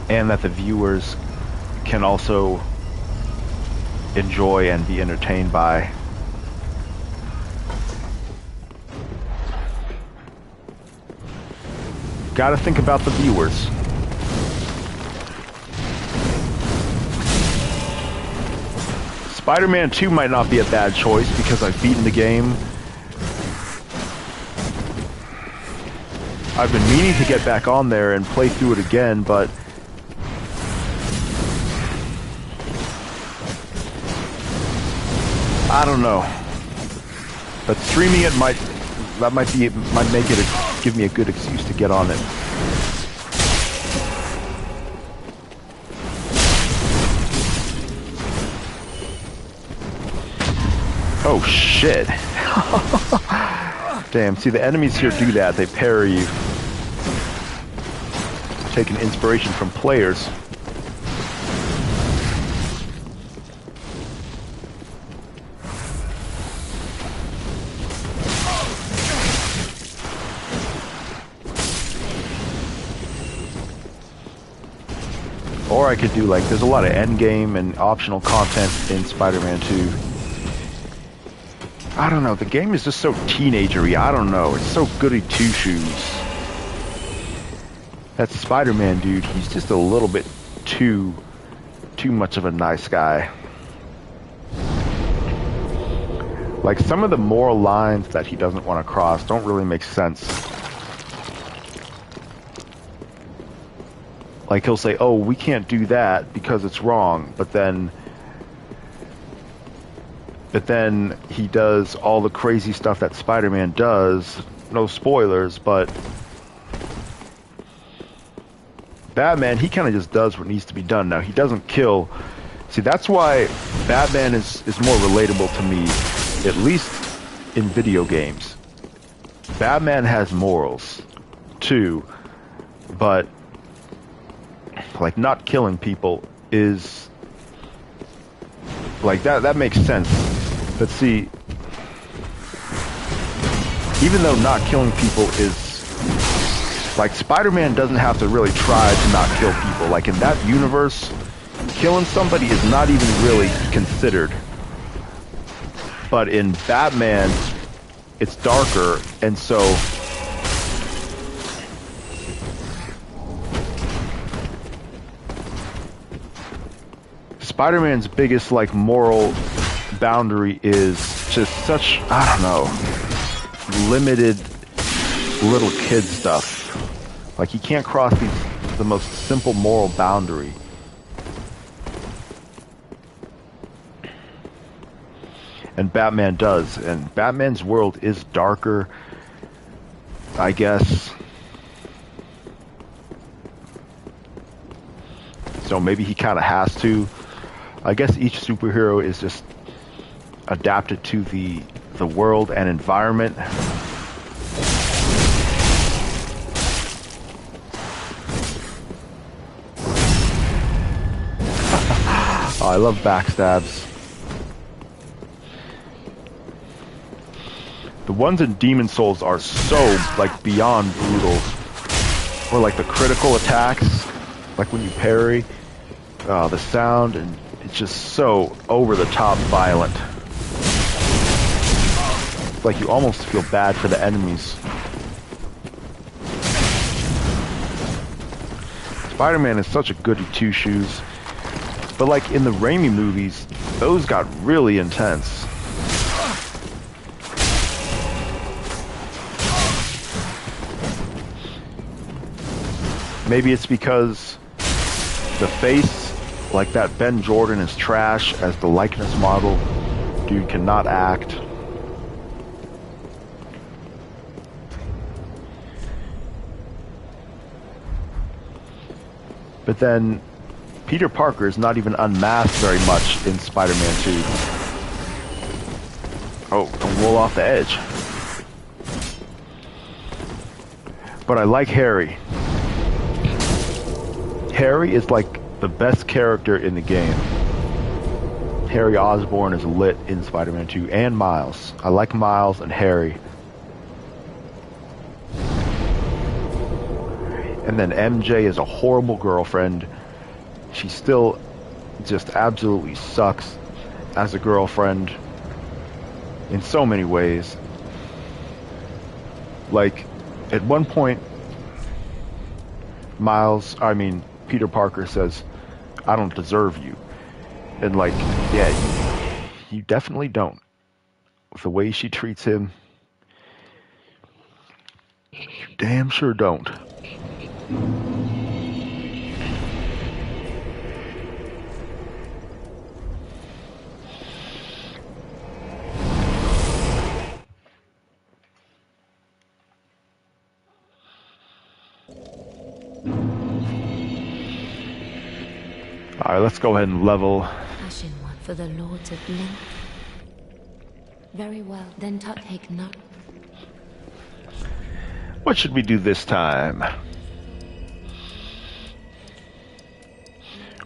and that the viewers can also enjoy and be entertained by. Gotta think about the viewers. Spider-Man 2 might not be a bad choice because I've beaten the game. I've been meaning to get back on there and play through it again, but I don't know. But streaming it might give me a good excuse to get on it. Oh shit. Damn, see the enemies here do that, they parry you. Taking inspiration from players. Or I could do like, there's a lot of endgame and optional content in Spider-Man 2. I don't know, the game is just so teenagery. I don't know, it's so goody two-shoes. That Spider-Man dude, he's just a little bit too much of a nice guy. Like, some of the moral lines that he doesn't want to cross don't really make sense. Like, he'll say, oh, we can't do that because it's wrong, but then he does all the crazy stuff that Spider-Man does. No spoilers, but Batman, he kind of just does what needs to be done. Now, he doesn't kill. See, that's why Batman is more relatable to me, at least in video games. Batman has morals, too, but like, not killing people is like that makes sense. But see, even though not killing people is like, Spider-Man doesn't have to really try to not kill people. Like, in that universe, killing somebody is not even really considered. But in Batman, it's darker, and so Spider-Man's biggest, like, moral boundary is just such, I don't know, limited little kid stuff. Like, he can't cross the most simple moral boundary. And Batman does. And Batman's world is darker, I guess. So maybe he kind of has to. I guess each superhero is just adapted to the world and environment. Oh, I love backstabs. The ones in Demon Souls are so, like, beyond brutal. Or like the critical attacks, like when you parry, the sound, and it's just so over-the-top violent. Like, you almost feel bad for the enemies. Spider-Man is such a goody two-shoes. But like in the Raimi movies, those got really intense. Maybe it's because the face, like that Ben Jordan, is trash as the likeness model. Dude cannot act. But then Peter Parker is not even unmasked very much in Spider-Man 2. Oh, don't roll off the edge. But I like Harry. Harry is like the best character in the game. Harry Osborn is lit in Spider-Man 2, and Miles. I like Miles and Harry. And then MJ is a horrible girlfriend. She still just absolutely sucks as a girlfriend in so many ways. Like, at one point, Peter Parker says, "I don't deserve you." And like, yeah, you definitely don't. The way she treats him, you damn sure don't. Alright, let's go ahead and level. Ashen one for the Lords of Link. Very well, then take note. What should we do this time?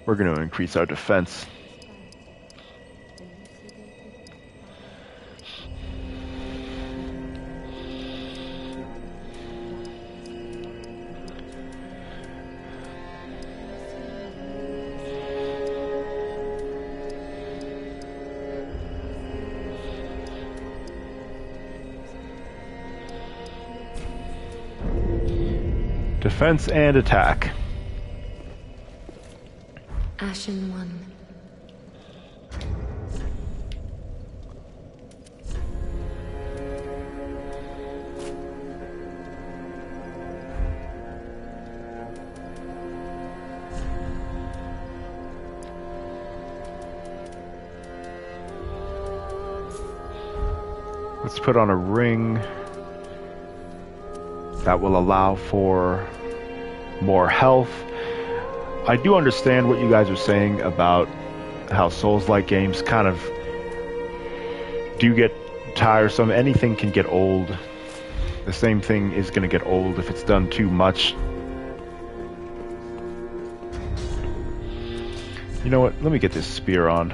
We're going to increase our defense. Defense and attack. Ashen One. Let's put on a ring that will allow for more health. I do understand what you guys are saying about how Souls-like games kind of do get tiresome. Anything can get old. The same thing is going to get old if it's done too much. You know what? Let me get this spear on.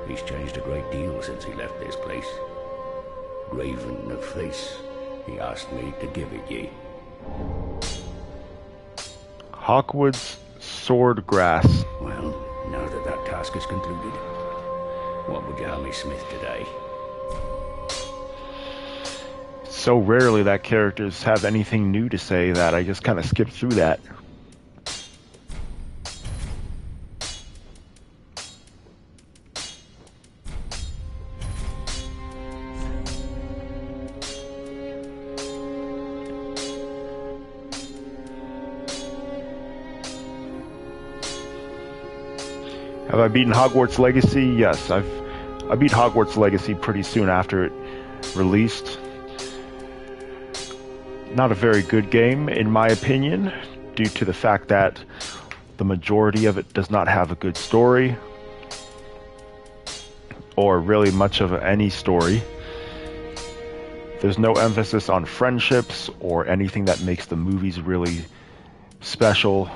He's changed a great deal since he left this place. Graven of face, he asked me to give it ye. Hawkwood's sword grass. Well, now that that task is concluded, what would you have me smith today? So rarely that characters have anything new to say that I just kind of skipped through that. Have I beaten Hogwarts Legacy? Yes, I beat Hogwarts Legacy pretty soon after it released. Not a very good game, in my opinion, due to the fact that the majority of it does not have a good story, or really much of any story. There's no emphasis on friendships or anything that makes the movies really special.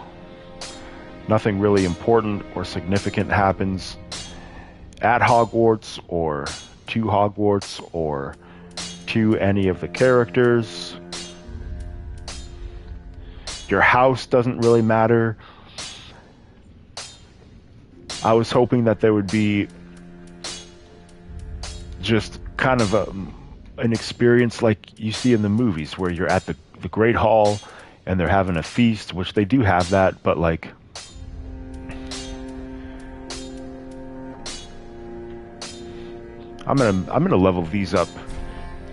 Nothing really important or significant happens at Hogwarts or to Hogwarts or to any of the characters. Your house doesn't really matter. I was hoping that there would be just kind of an experience like you see in the movies where you're at the Great Hall and they're having a feast, which they do have that, but like I'm gonna level these up.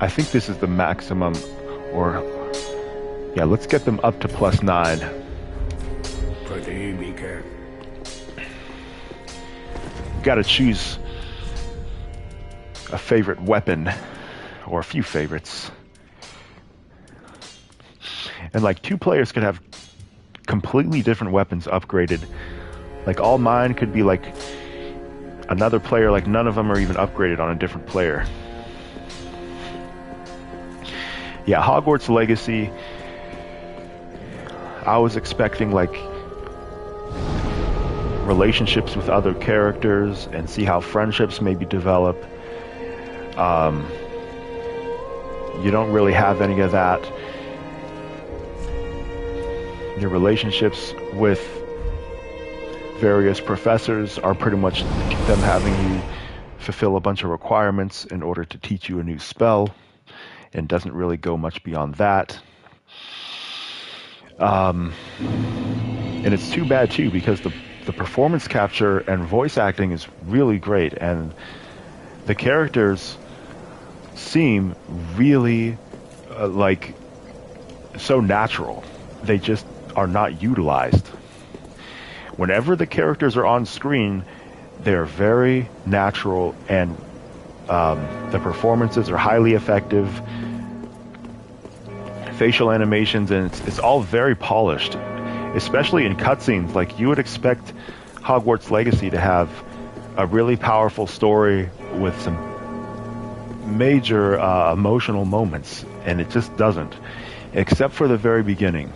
I think this is the maximum, or yeah, let's get them up to +9. Pretty be careful. Gotta choose a favorite weapon, or a few favorites. And like 2 players could have completely different weapons upgraded. Like all mine could be like another player, like none of them are even upgraded on a different player. Yeah, Hogwarts Legacy, I was expecting like relationships with other characters and see how friendships maybe develop. You don't really have any of that. Your relationships with various professors are pretty much them having you fulfill a bunch of requirements in order to teach you a new spell, and doesn't really go much beyond that. And it's too bad too, because the performance capture and voice acting is really great, and the characters seem really like so natural. They just are not utilized. Whenever the characters are on screen, they're very natural, and the performances are highly effective. Facial animations, and it's all very polished, especially in cutscenes. Like, you would expect Hogwarts Legacy to have a really powerful story with some major emotional moments, and it just doesn't, except for the very beginning.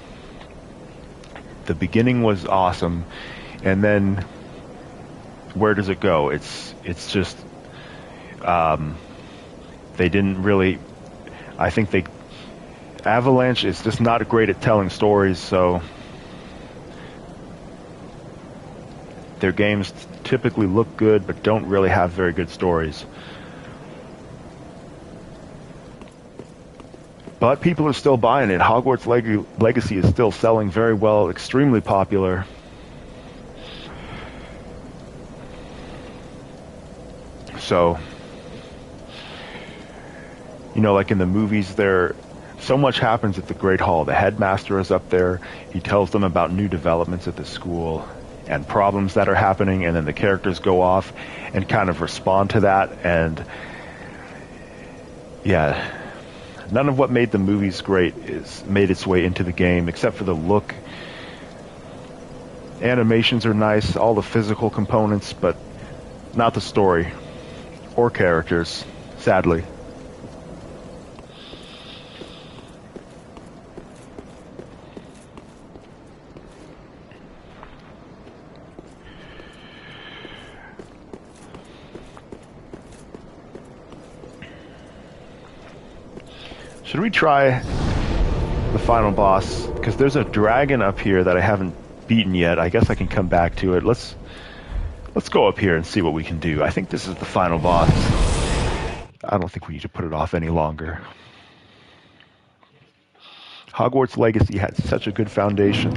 The beginning was awesome, and then where does it go? It's just they didn't really. I think Avalanche is just not great at telling stories, so Their games typically look good, but don't really have very good stories. But people are still buying it. Hogwarts Legacy is still selling very well, extremely popular. So, you know, like in the movies, so much happens at the Great Hall. The headmaster is up there. He tells them about new developments at the school and problems that are happening, and then the characters go off and kind of respond to that. And yeah, none of what made the movies great made its way into the game, except for the look. Animations are nice, all the physical components, but not the story or characters, sadly. Should we try the final boss? Because there's a dragon up here that I haven't beaten yet. I guess I can come back to it. Let's go up here and see what we can do. I think this is the final boss. I don't think we need to put it off any longer. Hogwarts Legacy had such a good foundation.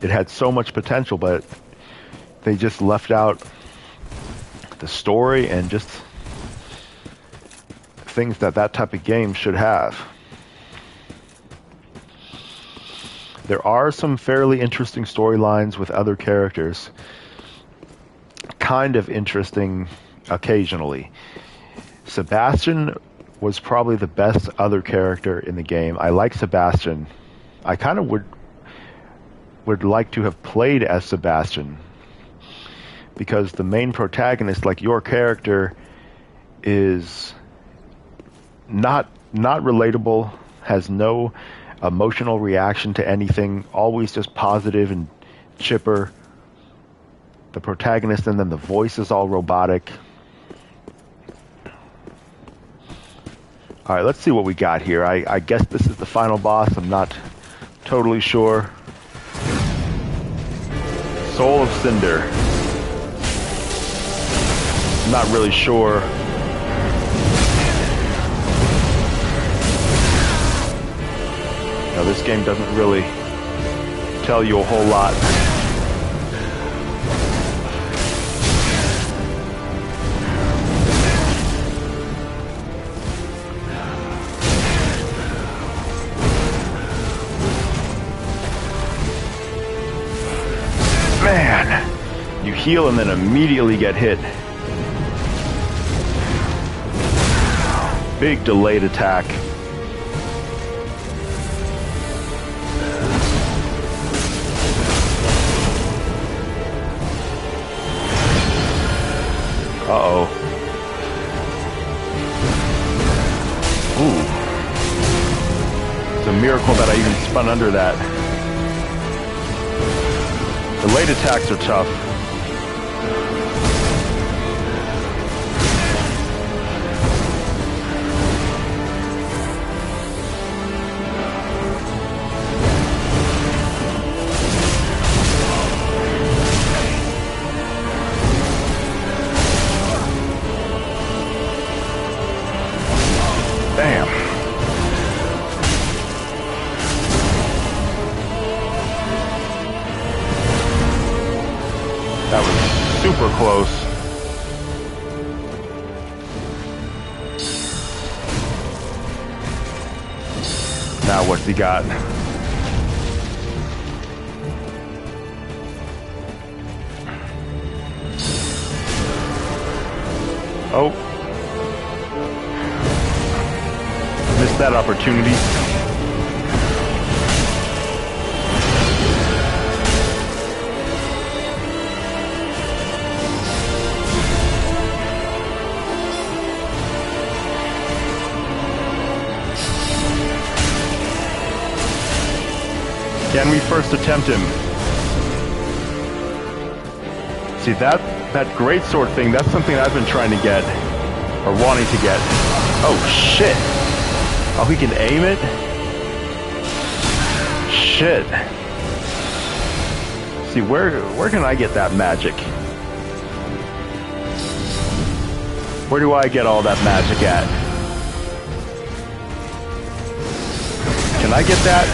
It had so much potential, but they just left out the story and just things that type of game should have. There are some fairly interesting storylines with other characters. Kind of interesting occasionally. Sebastian was probably the best other character in the game. I like Sebastian. I kind of would like to have played as Sebastian, because the main protagonist, like your character, is not relatable, has no emotional reaction to anything, always just positive and chipper. The protagonist, and then the voice is all robotic. Alright, let's see what we got here. I guess this is the final boss. I'm not totally sure. Soul of Cinder. Not really sure. Now, this game doesn't really tell you a whole lot. Man, you heal and then immediately get hit. Big delayed attack. Uh-oh. Ooh. It's a miracle that I even spun under that. Delayed attacks are tough. Damn. That was super close. Now what's he got? Oh. Missed that opportunity. Can we first attempt him? See, that greatsword thing, that's something I've been trying to get, or wanting to get. Oh, shit. Oh, he can aim it? shit. See, where can I get that magic? Where do I get all that magic at? Can I get that?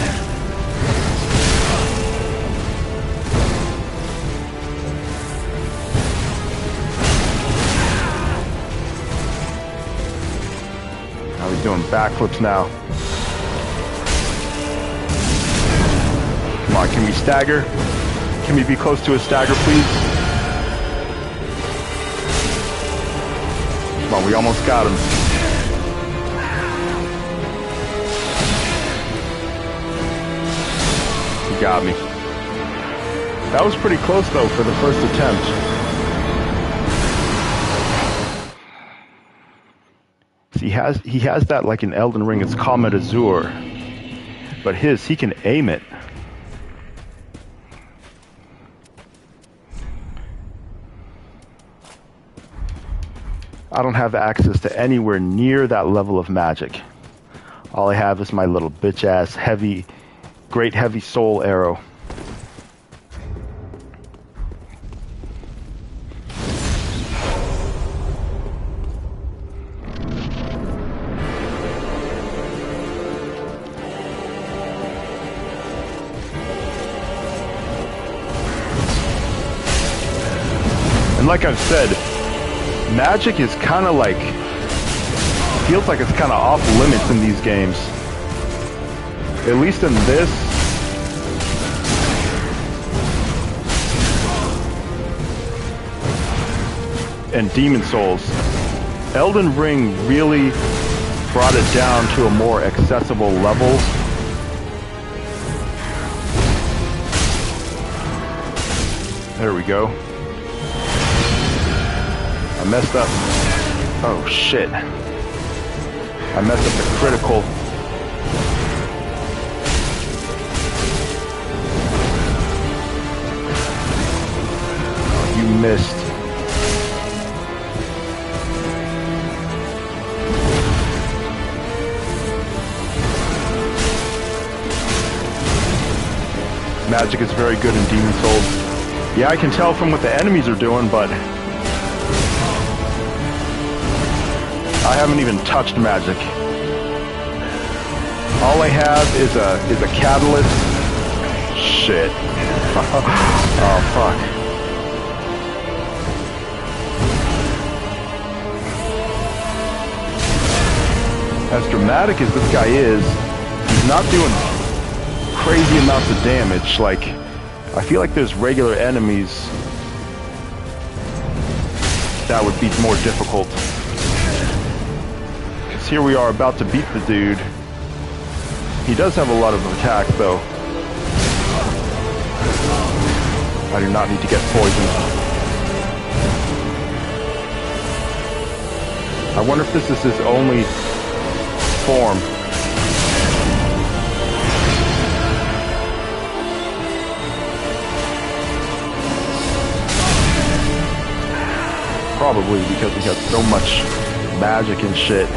Oh, he's doing backflips now. Come on, can we stagger? Can we be close to a stagger, please? Come on, we almost got him. He got me. That was pretty close, though, for the first attempt. See, he has that like in Elden Ring, it's Comet Azure. But he can aim it. I don't have access to anywhere near that level of magic. All I have is my little bitch-ass great heavy soul arrow. And like I've said, magic is kind of like, feels like it's kind of off limits in these games. At least in this. And Demon Souls. Elden Ring really brought it down to a more accessible level. There we go. I messed up. Oh shit. I messed up the critical. Oh, you missed. Magic is very good in Demon Souls. Yeah, I can tell from what the enemies are doing, but I haven't even touched magic. All I have is a catalyst. Shit. Oh fuck. As dramatic as this guy is, he's not doing crazy amounts of damage. Like, I feel like there's regular enemies that would be more difficult. Here we are about to beat the dude. He does have a lot of attack though. I do not need to get poisoned. I wonder if this is his only form. Probably because he has so much magic and shit.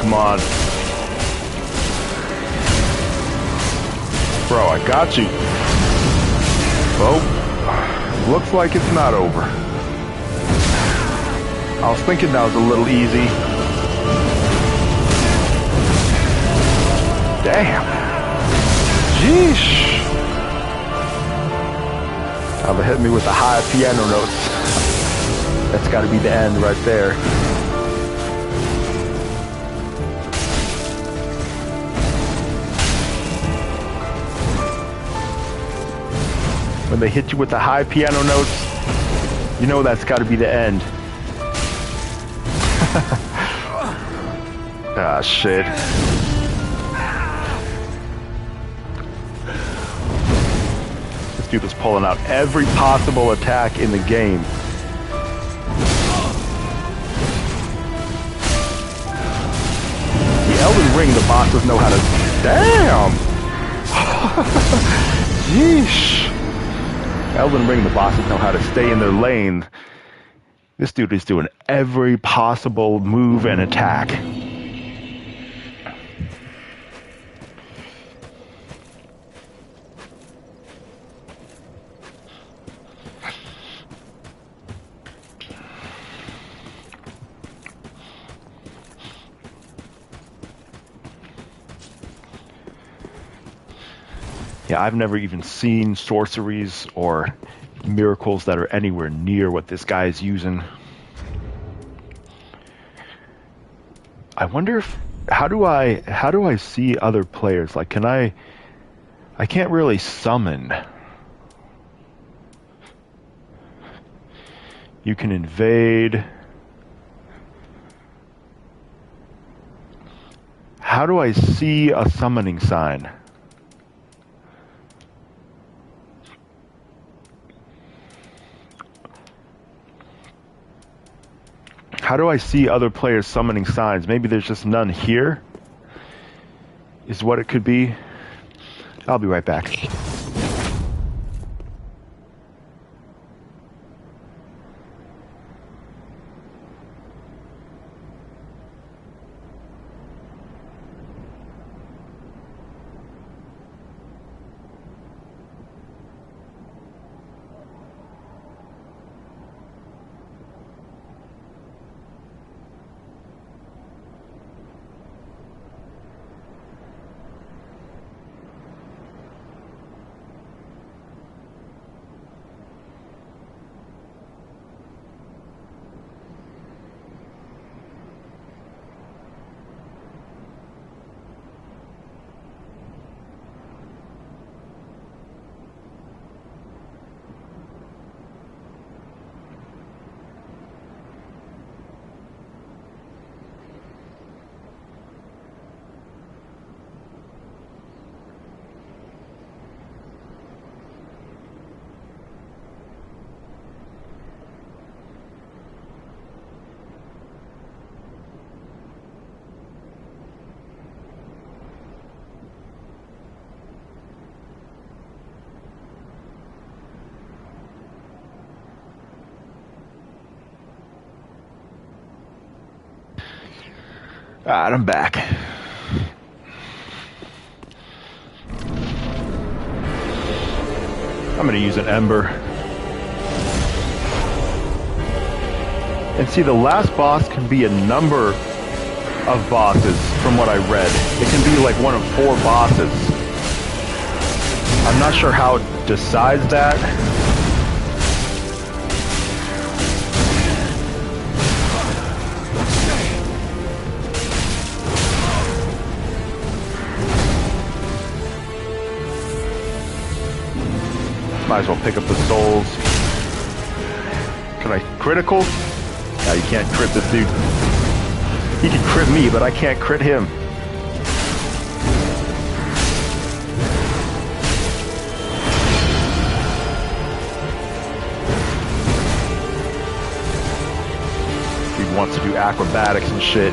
Come on. Bro, I got you. Oh, looks like it's not over. I was thinking that was a little easy. Damn. Jeesh. Now they hit me with the high piano notes. That's got to be the end right there. When they hit you with the high piano notes, you know that's got to be the end. Ah, shit. This dude was pulling out every possible attack in the game. The Elden Ring, the bosses know how to... Damn! Yeesh. Elden Ring, the bosses know how to stay in their lane. This dude is doing every possible move and attack. Yeah, I've never even seen sorceries or miracles that are anywhere near what this guy is using. I wonder if how do I see other players? Like, can I can't really summon. You can invade. How do I see a summoning sign? How do I see other players summoning signs? Maybe there's just none here, is what it could be. I'll be right back. Alright, I'm back. I'm going to use an ember. And see, the last boss can be a number of bosses from what I read. It can be like one of 4 bosses. I'm not sure how it decides that. Might as well pick up the souls. Can I critical? No, you can't crit this dude. He can crit me, but I can't crit him. He wants to do acrobatics and shit.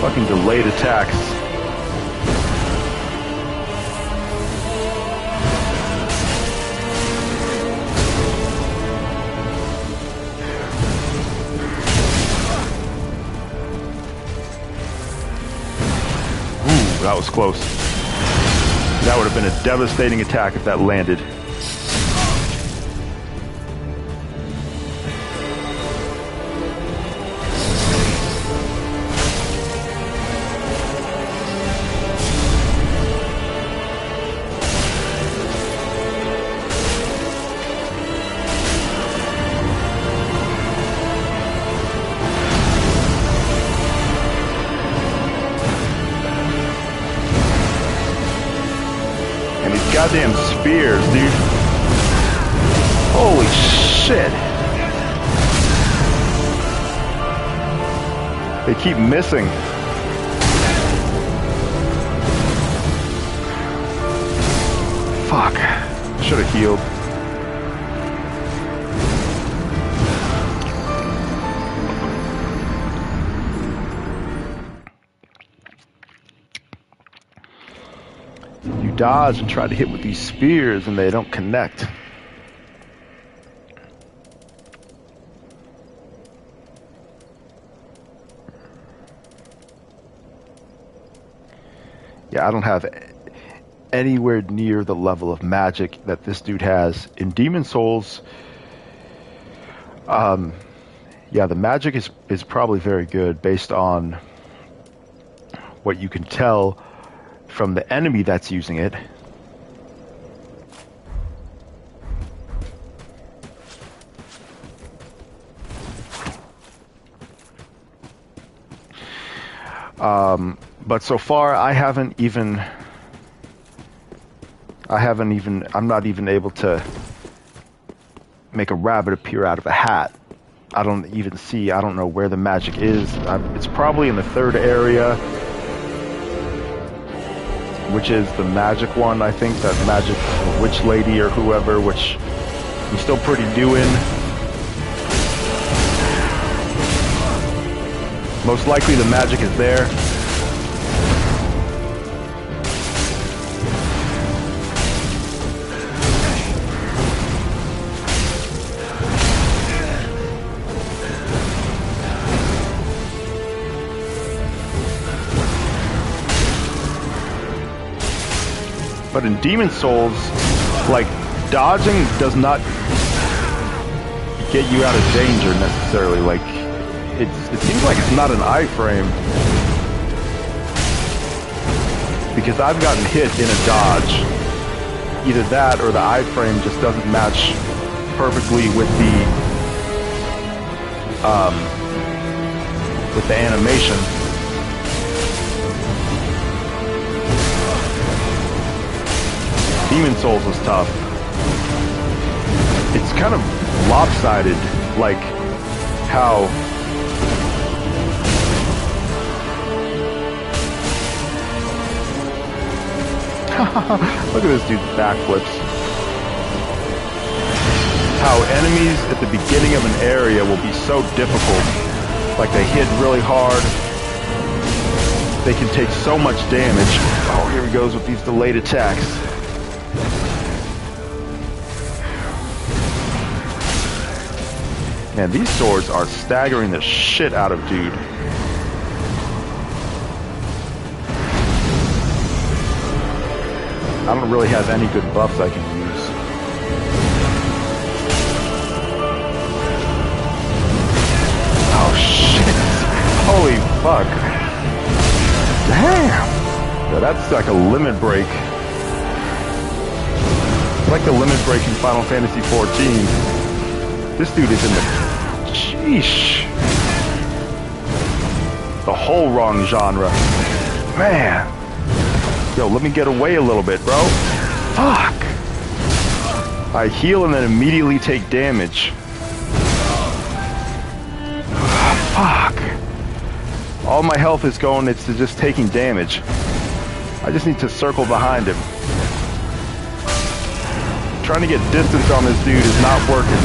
Fucking delayed attacks. Ooh, that was close. That would have been a devastating attack if that landed. Goddamn spears, dude. Holy shit. They keep missing. Fuck. Should have healed. dodge and try to hit with these spears and they don't connect. Yeah, I don't have anywhere near the level of magic that this dude has. In Demon Souls, yeah, the magic is probably very good based on what you can tell from the enemy that's using it. But so far, I'm not even able to make a rabbit appear out of a hat. I don't know where the magic is. It's probably in the third area, which is the magic one, I think, that magic witch lady or whoever, which I'm still pretty new in. Most likely the magic is there. But in Demon Souls, like, dodging does not get you out of danger necessarily. Like, it seems like it's not an iframe, because I've gotten hit in a dodge. Either that or the iframe just doesn't match perfectly with the animation. Demon Souls was tough. It's kind of lopsided, like how look at this dude's backflips. How enemies at the beginning of an area will be so difficult. Like they hit really hard. They can take so much damage. Oh, here he goes with these delayed attacks. Man, these swords are staggering the shit out of dude. I don't really have any good buffs I can use. Oh shit! Holy fuck! Damn! Yeah, that's like a limit break. It's like the limit break in Final Fantasy XIV. This dude is in the... Sheesh. The whole wrong genre. Man. Yo, let me get away a little bit, bro. Fuck. I heal and then immediately take damage. Fuck. All my health is going, it's to just taking damage. I just need to circle behind him. Trying to get distance on this dude is not working.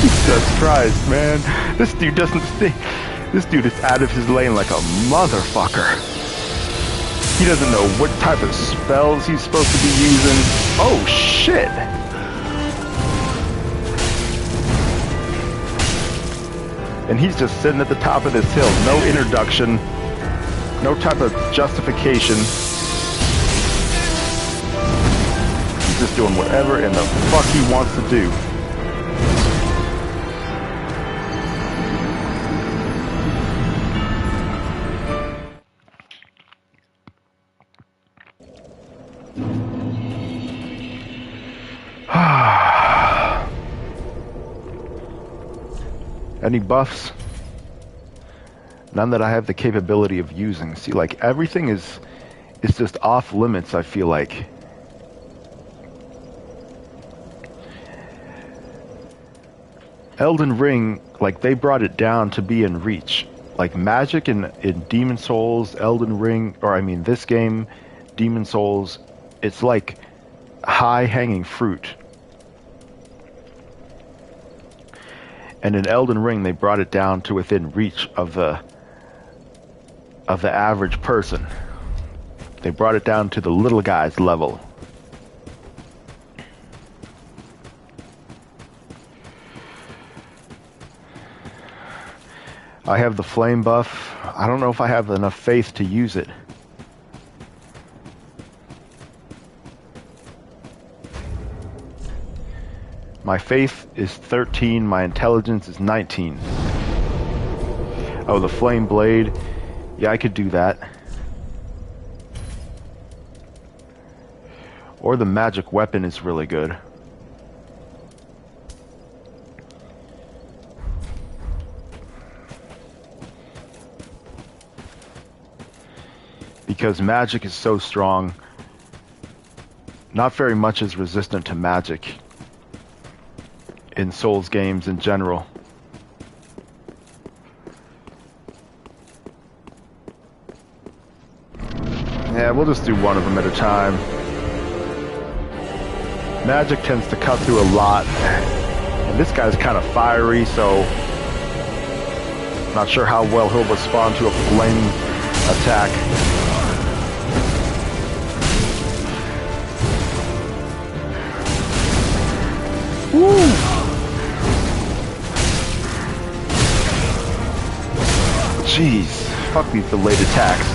Jesus Christ, man. This dude doesn't stay. This dude is out of his lane like a motherfucker. He doesn't know what type of spells he's supposed to be using. Oh, shit. And he's just sitting at the top of this hill. No introduction. No type of justification. He's just doing whatever in the fuck he wants to do. Any buffs? None that I have the capability of using. See, like, everything is just off limits, I feel like. Elden Ring, like, they brought it down to be in reach. Like, magic in Demon Souls, Elden Ring, or I mean this game, Demon Souls, it's like high-hanging fruit. And in Elden Ring, they brought it down to within reach of the average person. They brought it down to the little guy's level. I have the flame buff. I don't know if I have enough faith to use it. My faith is 13, my intelligence is 19. Oh, the flame blade. Yeah, I could do that. Or the magic weapon is really good. Because magic is so strong, not very much is resistant to magic in Souls games in general. Yeah, we'll just do one of them at a time. Magic tends to cut through a lot, and this guy's kind of fiery, so not sure how well he'll respond to a flame attack. Woo! Jeez, fuck these delayed attacks.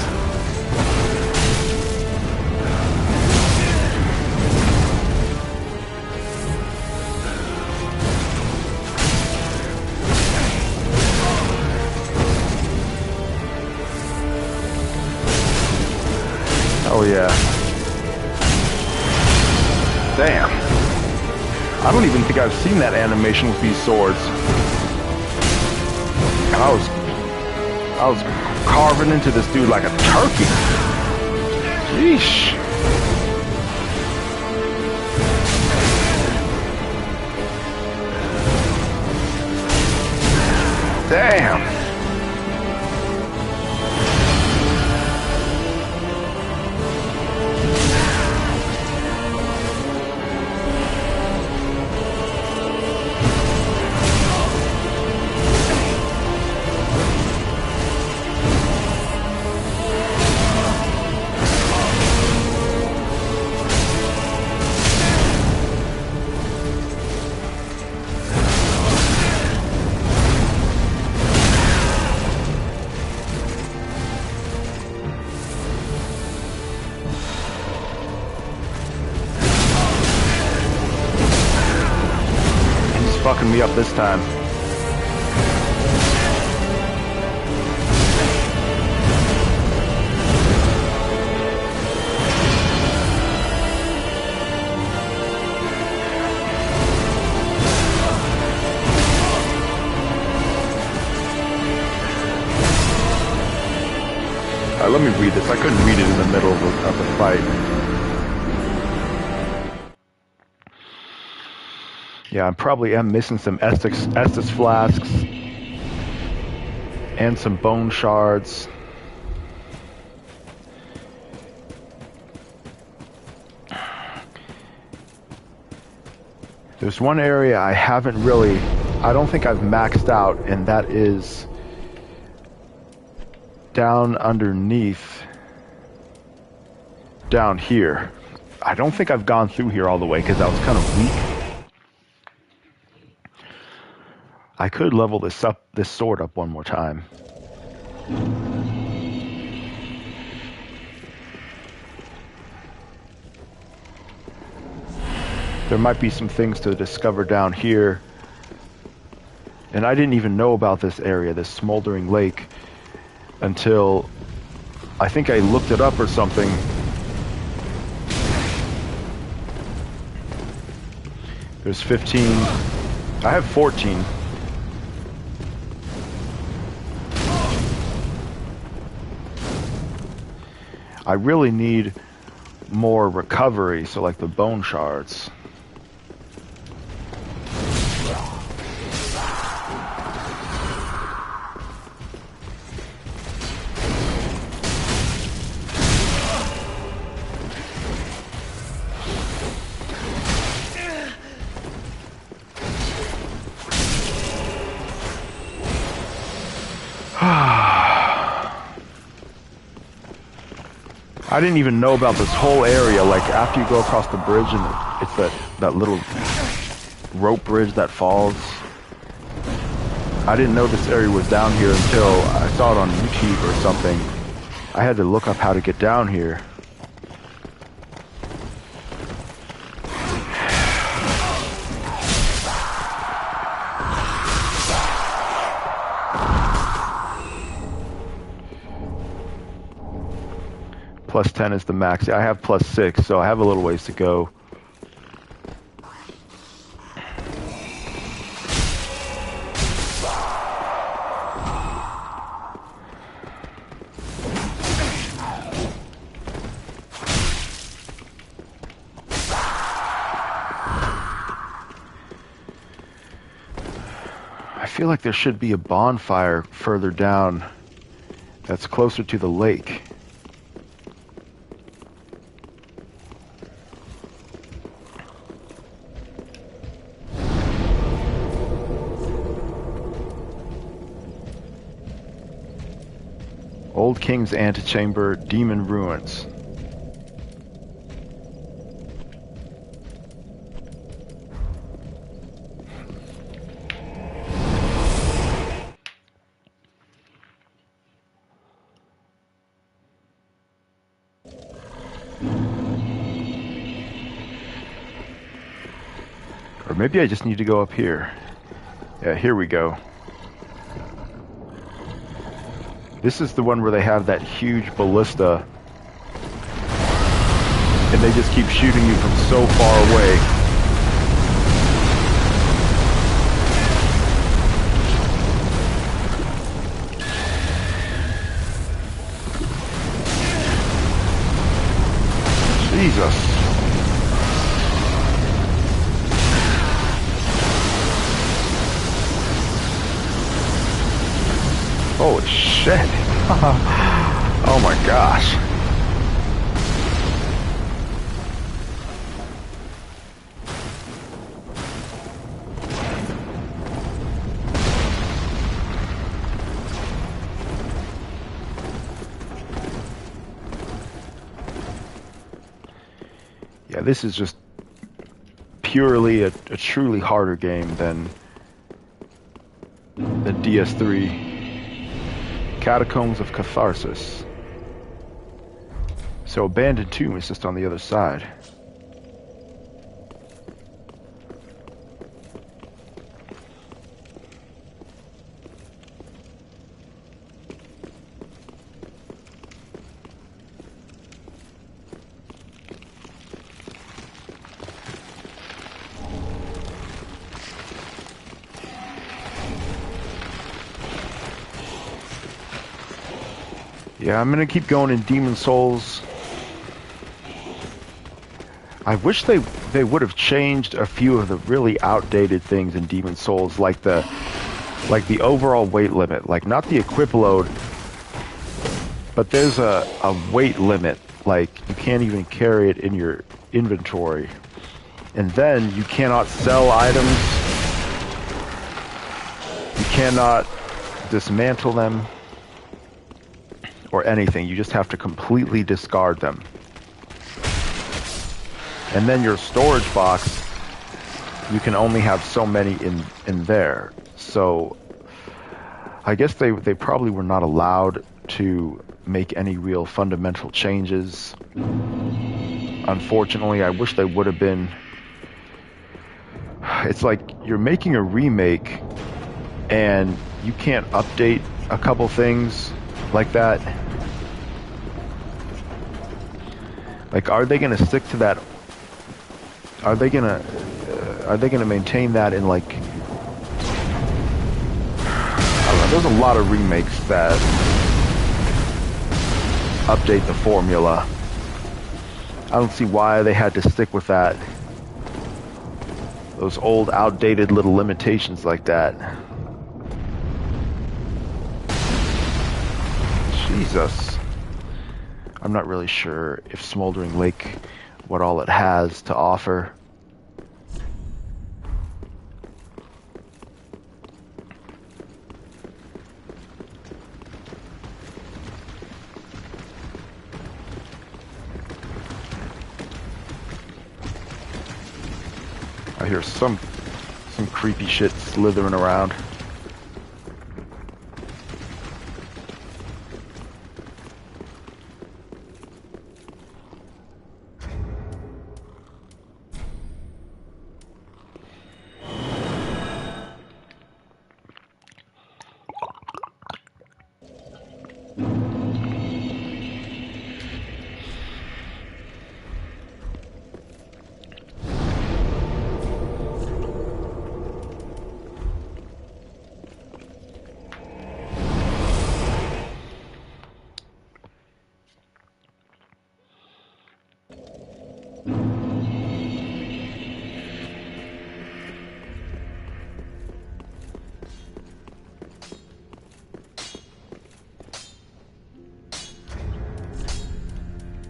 Oh yeah. Damn. I don't even think I've seen that animation with these swords. I was carving into this dude like a turkey. Yeesh. Damn. Fucking me up this time. Let me read this. I couldn't read it in the middle of the fight. Yeah, I probably am missing some Estus flasks and some bone shards. There's one area I haven't really, I don't think I've maxed out, and that is down underneath, down here. I don't think I've gone through here all the way because I was kind of weak. I could level this sword up one more time. There might be some things to discover down here. And I didn't even know about this area, this smoldering lake, until I think I looked it up or something. There's 15. I have 14. I really need more recovery, so like the bone shards. I didn't even know about this whole area. Like, after you go across the bridge and it's that little rope bridge that falls. I didn't know this area was down here until I saw it on YouTube or something. I had to look up how to get down here. Plus 10 is the max. I have plus 6, so I have a little ways to go. I feel like there should be a bonfire further down that's closer to the lake. Old King's Antechamber, Demon Ruins. Or maybe I just need to go up here. Yeah, here we go. This is the one where they have that huge ballista. And they just keep shooting you from so far away. Jesus. Holy shit. Oh my gosh. Yeah, this is just purely a truly harder game than the DS3. Catacombs of Catharsis. So Abandoned Tomb is just on the other side. Yeah, I'm gonna keep going in Demon Souls. I wish they would have changed a few of the really outdated things in Demon Souls, like the overall weight limit, like not the equip load, but there's a weight limit, like you can't even carry it in your inventory. And then you cannot sell items. You cannot dismantle them. Or anything, you just have to completely discard them. And then your storage box, you can only have so many in there. So I guess they probably were not allowed to make any real fundamental changes. Unfortunately, I wish they would have been. It's like you're making a remake and you can't update a couple things like that. Like, are they going to stick to that? Are they going to maintain that in, like, I don't know, there's a lot of remakes that update the formula. I don't see why they had to stick with that. Those old, outdated little limitations like that. Jesus. I'm not really sure if Smoldering Lake, what all it has to offer. I hear some creepy shit slithering around.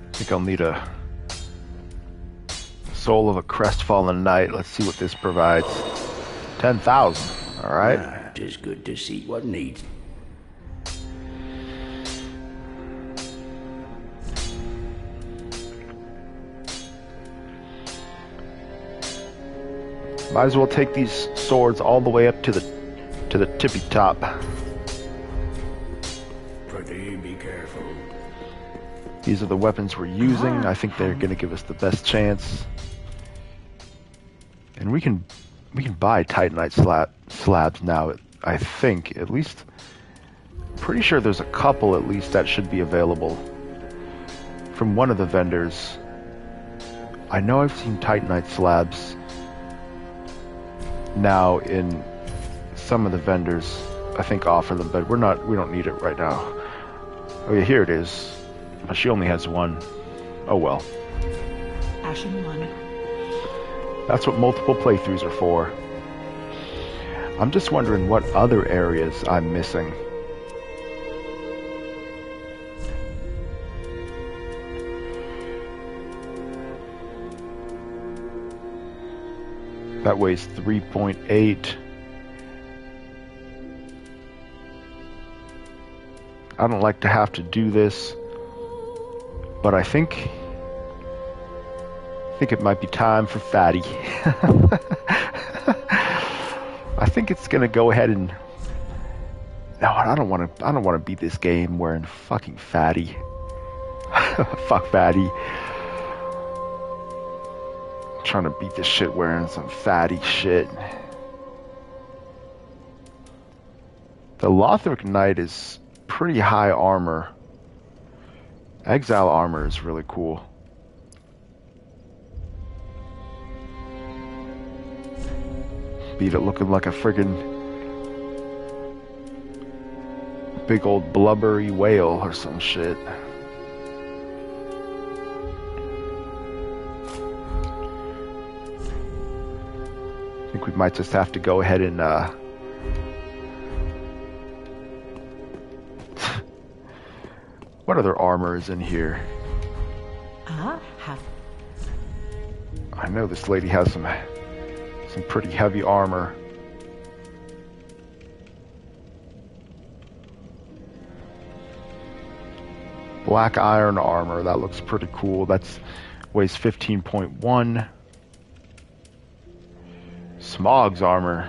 I think I'll need a soul of a crestfallen knight. Let's see what this provides. 10,000. All right. Ah, 'tis good to see what needs. Might as well take these swords all the way up to the tippy top. Pretty be careful. These are the weapons we're using. I think they're going to give us the best chance. And we can buy Titanite slabs now. I think, at least, pretty sure there's a couple at least that should be available from one of the vendors. I know I've seen Titanite slabs now in some of the vendors. I think offer them, but we don't need it right now. Oh yeah, here it is. She only has one. Oh well. Ashen one. That's what multiple playthroughs are for. I'm just wondering what other areas I'm missing. That weighs 3.8. I don't like to have to do this, but I think it might be time for Fatty. I think it's gonna go ahead and. No, I don't want to beat this game wearing fucking Fatty. Fuck Fatty. I'm trying to beat this shit wearing some Fatty shit. The Lothric Knight is pretty high armor. Exile armor is really cool. Beat it looking like a friggin' big old blubbery whale or some shit. I think we might just have to go ahead and what other armor is in here? I know this lady has some pretty heavy armor. Black iron armor, that looks pretty cool. That's weighs 15.1. Smog's armor.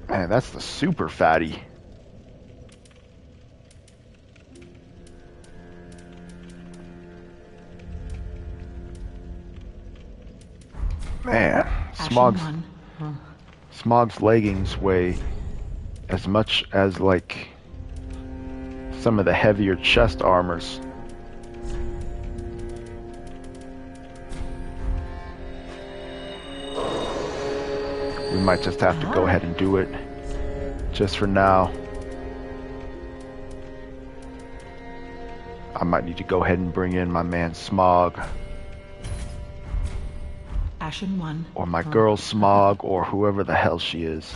Man, that's the super fatty. Man, Smog's leggings weigh as much as like some of the heavier chest armors. We might just have to go ahead and do it just for now. I might need to go ahead and bring in my man Smog. Ashen one. Or my girl Smog, or whoever the hell she is.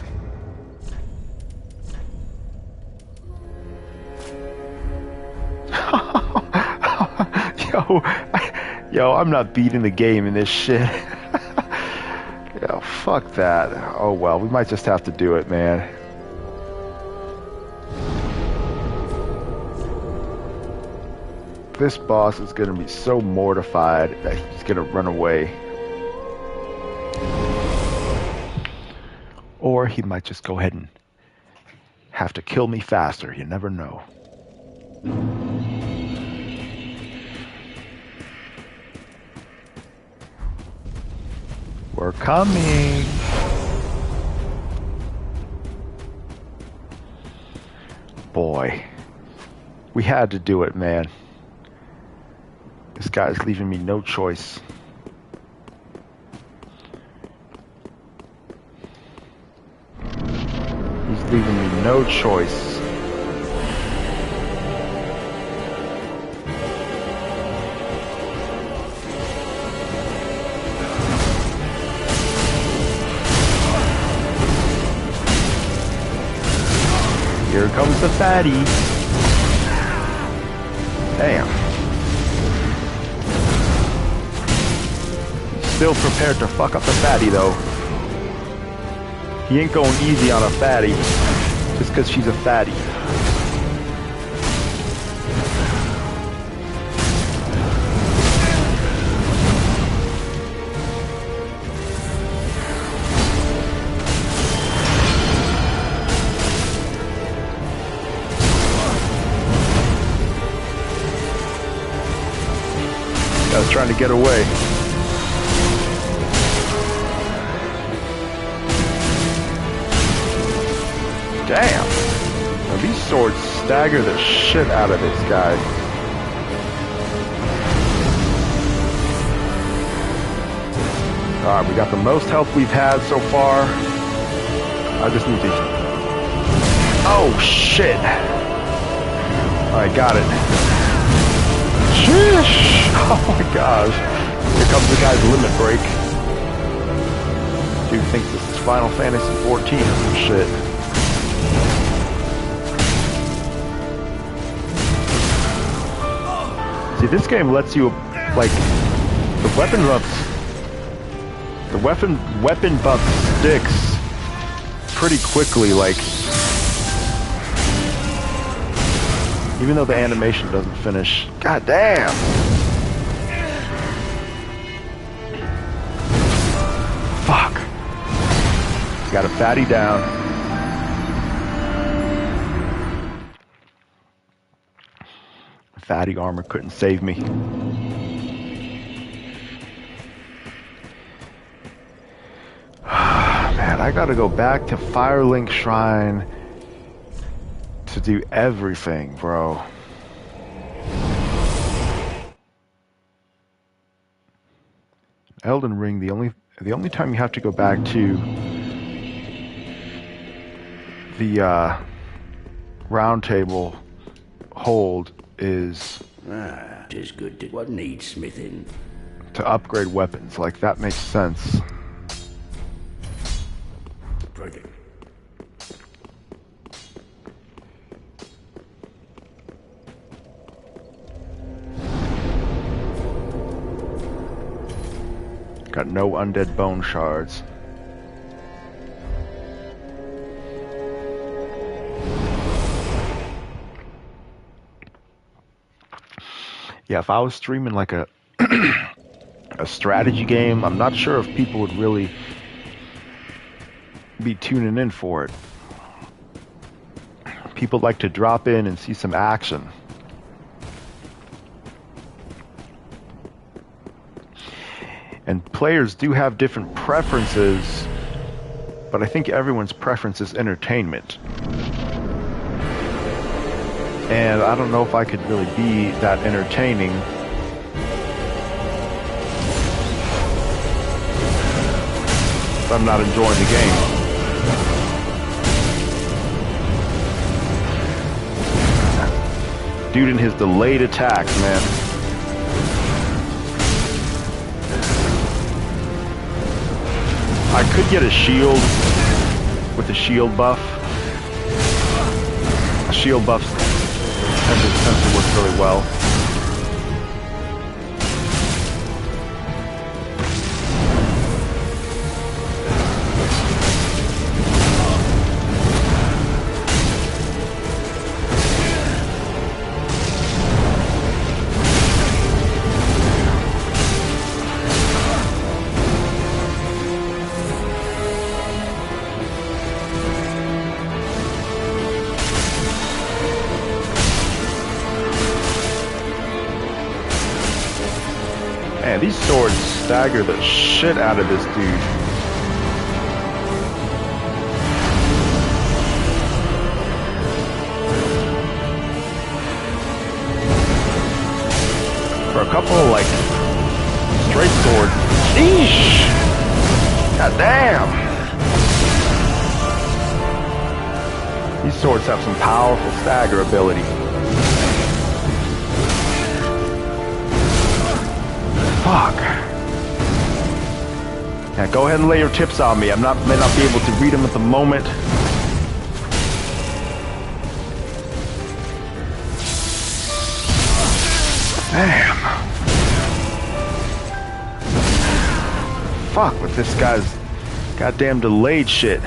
Yo, I'm not beating the game in this shit. Yo, fuck that. Oh well, we might just have to do it, man. This boss is gonna be so mortified that he's gonna run away. Or he might just go ahead and have to kill me faster. You never know. We're coming. Boy, we had to do it, man. This guy's leaving me no choice. He's leaving me no choice. Here comes the fatty. Damn. He's still prepared to fuck up the fatty, though. He ain't going easy on a fatty just because she's a fatty. I was trying to get away. Damn. Now these swords stagger the shit out of this guy. Alright, we got the most health we've had so far. I just need to... Oh, shit. Alright, got it. Sheesh! Oh my gosh. Here comes the guy's limit break. Dude thinks this is Final Fantasy 14 or some shit. See, this game lets you, like, the weapon buff sticks pretty quickly, like, even though the animation doesn't finish. God damn! Fuck. Got a fatty down. Fatty armor couldn't save me. Man, I gotta go back to Firelink Shrine to do everything, bro. Elden Ring, the only time you have to go back to the round table hold is tis good to what needs smithing. To upgrade weapons. Like, that makes sense. Brilliant. Got no undead bone shards. Yeah, if I was streaming like a a strategy game, I'm not sure if people would really be tuning in for it. People like to drop in and see some action. And players do have different preferences, but I think everyone's preference is entertainment. And I don't know if I could really be that entertaining if I'm not enjoying the game. Dude and his delayed attacks, man. I could get a shield with a shield buff. A shield buff tends to work really well. stagger the shit out of this dude. For a couple of, like, straight swords. Sheesh! God damn! These swords have some powerful stagger ability. Fuck. Yeah, go ahead and lay your tips on me. May not be able to read them at the moment. Damn. Fuck with this guy's goddamn delayed shit.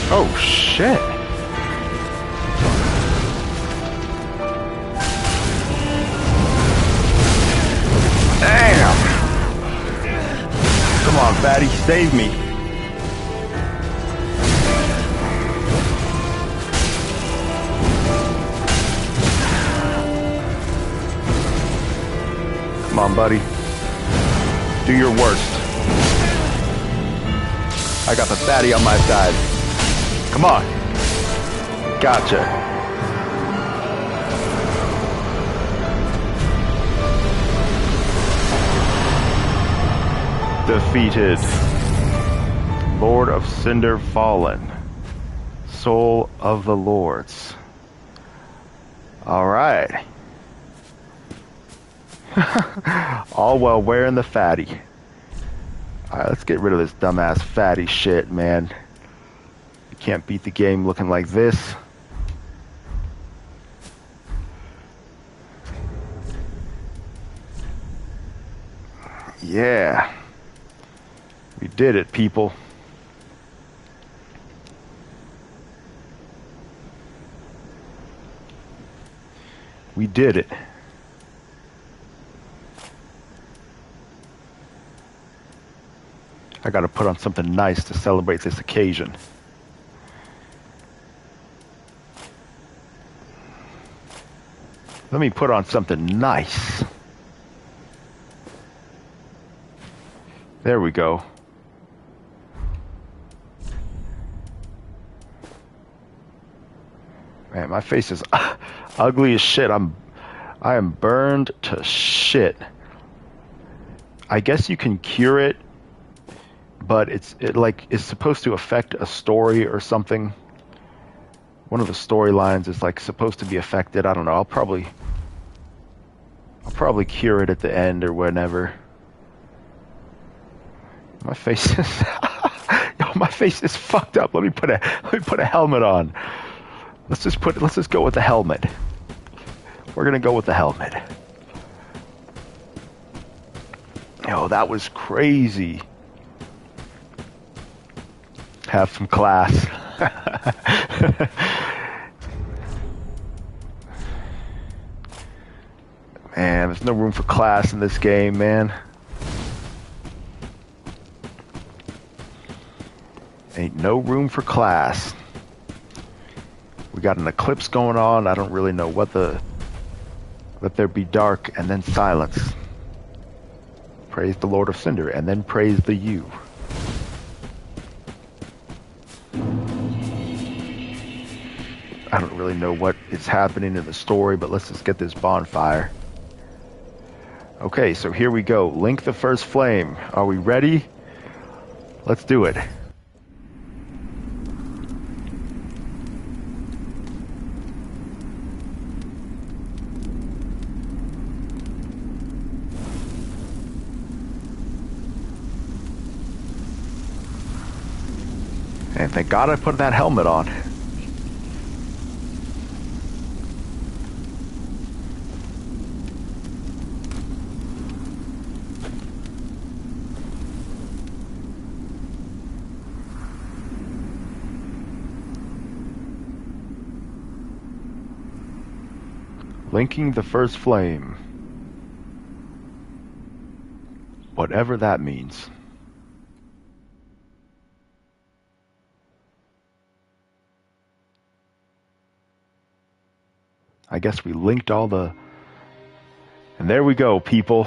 Oh shit. Damn. Come on, fatty, save me. Come on, buddy. Do your worst. I got the fatty on my side. Come on. Gotcha. Defeated. Lord of Cinder fallen. Soul of the Lords. Alright. All while wearing the fatty. Alright, let's get rid of this dumbass fatty shit, man. Can't beat the game looking like this. Yeah. We did it, people. We did it. I gotta put on something nice to celebrate this occasion. Let me put on something nice. There we go. Man, my face is ugly as shit. I am burned to shit. I guess you can cure it, but it's supposed to affect a story or something. One of the storylines is like supposed to be affected. I don't know. I'll probably cure it at the end or whenever. My face is yo, my face is fucked up. Let me put a helmet on. Let's just go with the helmet. We're gonna go with the helmet. Yo, that was crazy. Have some class. Man, there's no room for class in this game, man. Ain't no room for class. We got an eclipse going on. I don't really know what let there be dark and then silence. Praise the Lord of Cinder and then praise the you. I don't really know what is happening in the story, but let's just get this bonfire. Okay, so here we go. Link the first flame. Are we ready? Let's do it. And thank God I put that helmet on. Linking the first flame. Whatever that means. I guess we linked all the... And there we go, people.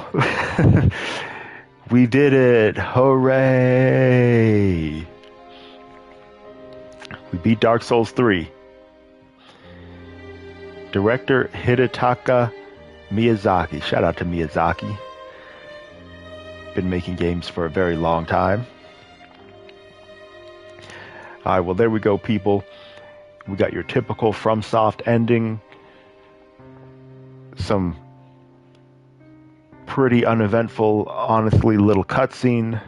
We did it! Hooray! We beat Dark Souls 3. Director Hidetaka Miyazaki. Shout out to Miyazaki. Been making games for a very long time. Alright, well there we go, people. We got your typical FromSoft ending. Some pretty uneventful, honestly, little cutscene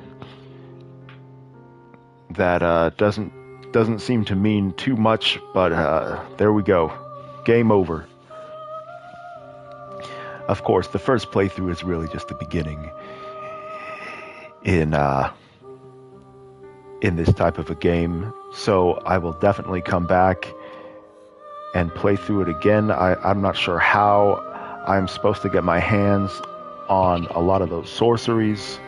that doesn't seem to mean too much, but there we go. Game over. Of course, the first playthrough is really just the beginning in this type of a game, so I will definitely come back and play through it again. I'm not sure how I'm supposed to get my hands on a lot of those sorceries.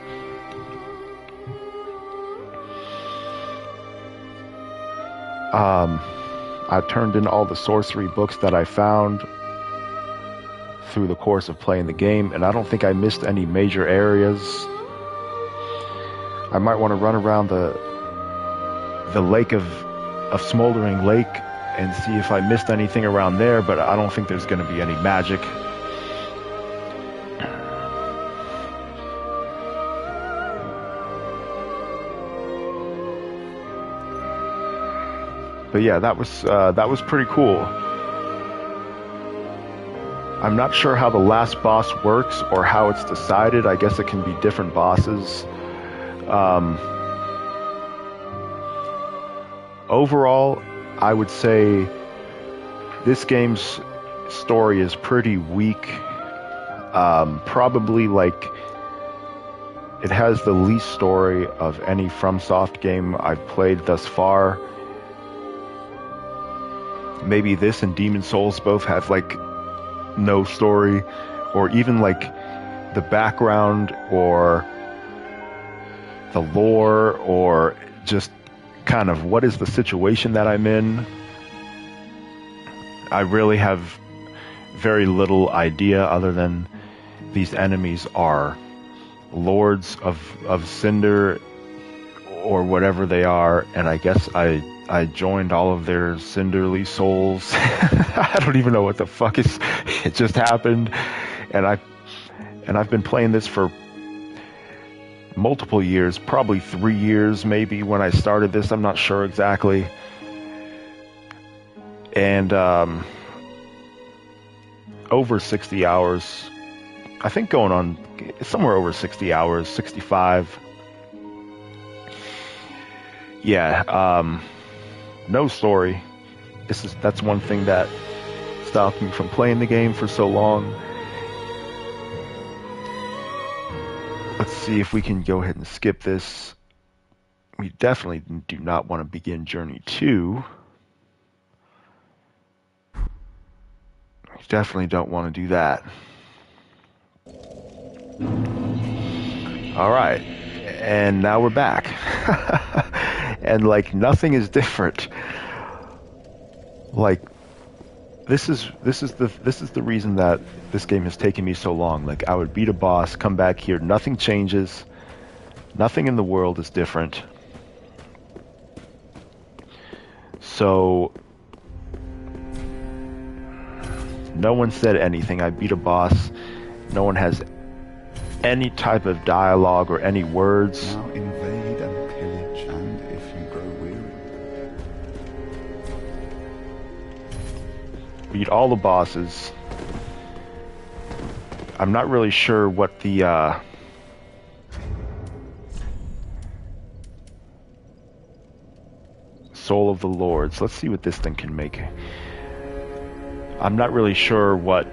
I turned in all the sorcery books that I found through the course of playing the game, and I don't think I missed any major areas. I might want to run around the lake of Smoldering Lake and see if I missed anything around there, but I don't think there's going to be any magic. But yeah, that was pretty cool. I'm not sure how the last boss works or how it's decided. I guess it can be different bosses. Overall, I would say this game's story is pretty weak. Probably like it has the least story of any FromSoft game I've played thus far. Maybe this and Demon Souls both have like no story, or even like the background or the lore, or just kind of what is the situation that I'm in. I really have very little idea other than these enemies are lords of Cinder or whatever they are, and I guess I joined all of their Cinderly souls. I don't even know what the fuck it just happened, and I've been playing this for multiple years, probably 3 years maybe when I started this. I'm not sure exactly, and over 60 hours. I think going on somewhere over 60 hours, 65. Yeah. No story. That's one thing that stopped me from playing the game for so long. Let's see if we can go ahead and skip this. We definitely do not want to begin Journey 2. We definitely don't want to do that. Alright. And now we're back. And like nothing is different. Like this is the reason that this game has taken me so long. Like I would beat a boss, come back here, nothing changes. Nothing in the world is different. So no one said anything. I beat a boss. No one has any type of dialogue or any words. Now invade and pillage, and if you grow weary. Beat all the bosses. I'm not really sure what the Soul of the Lords. Let's see what this thing can make. I'm not really sure what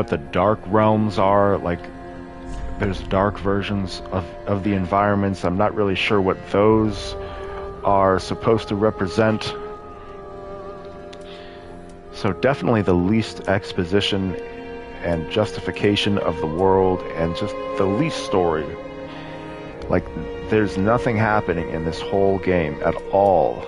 the dark realms are. Like there's dark versions of the environments. I'm not really sure what those are supposed to represent. So definitely the least exposition and justification of the world and just the least story. Like, there's nothing happening in this whole game at all.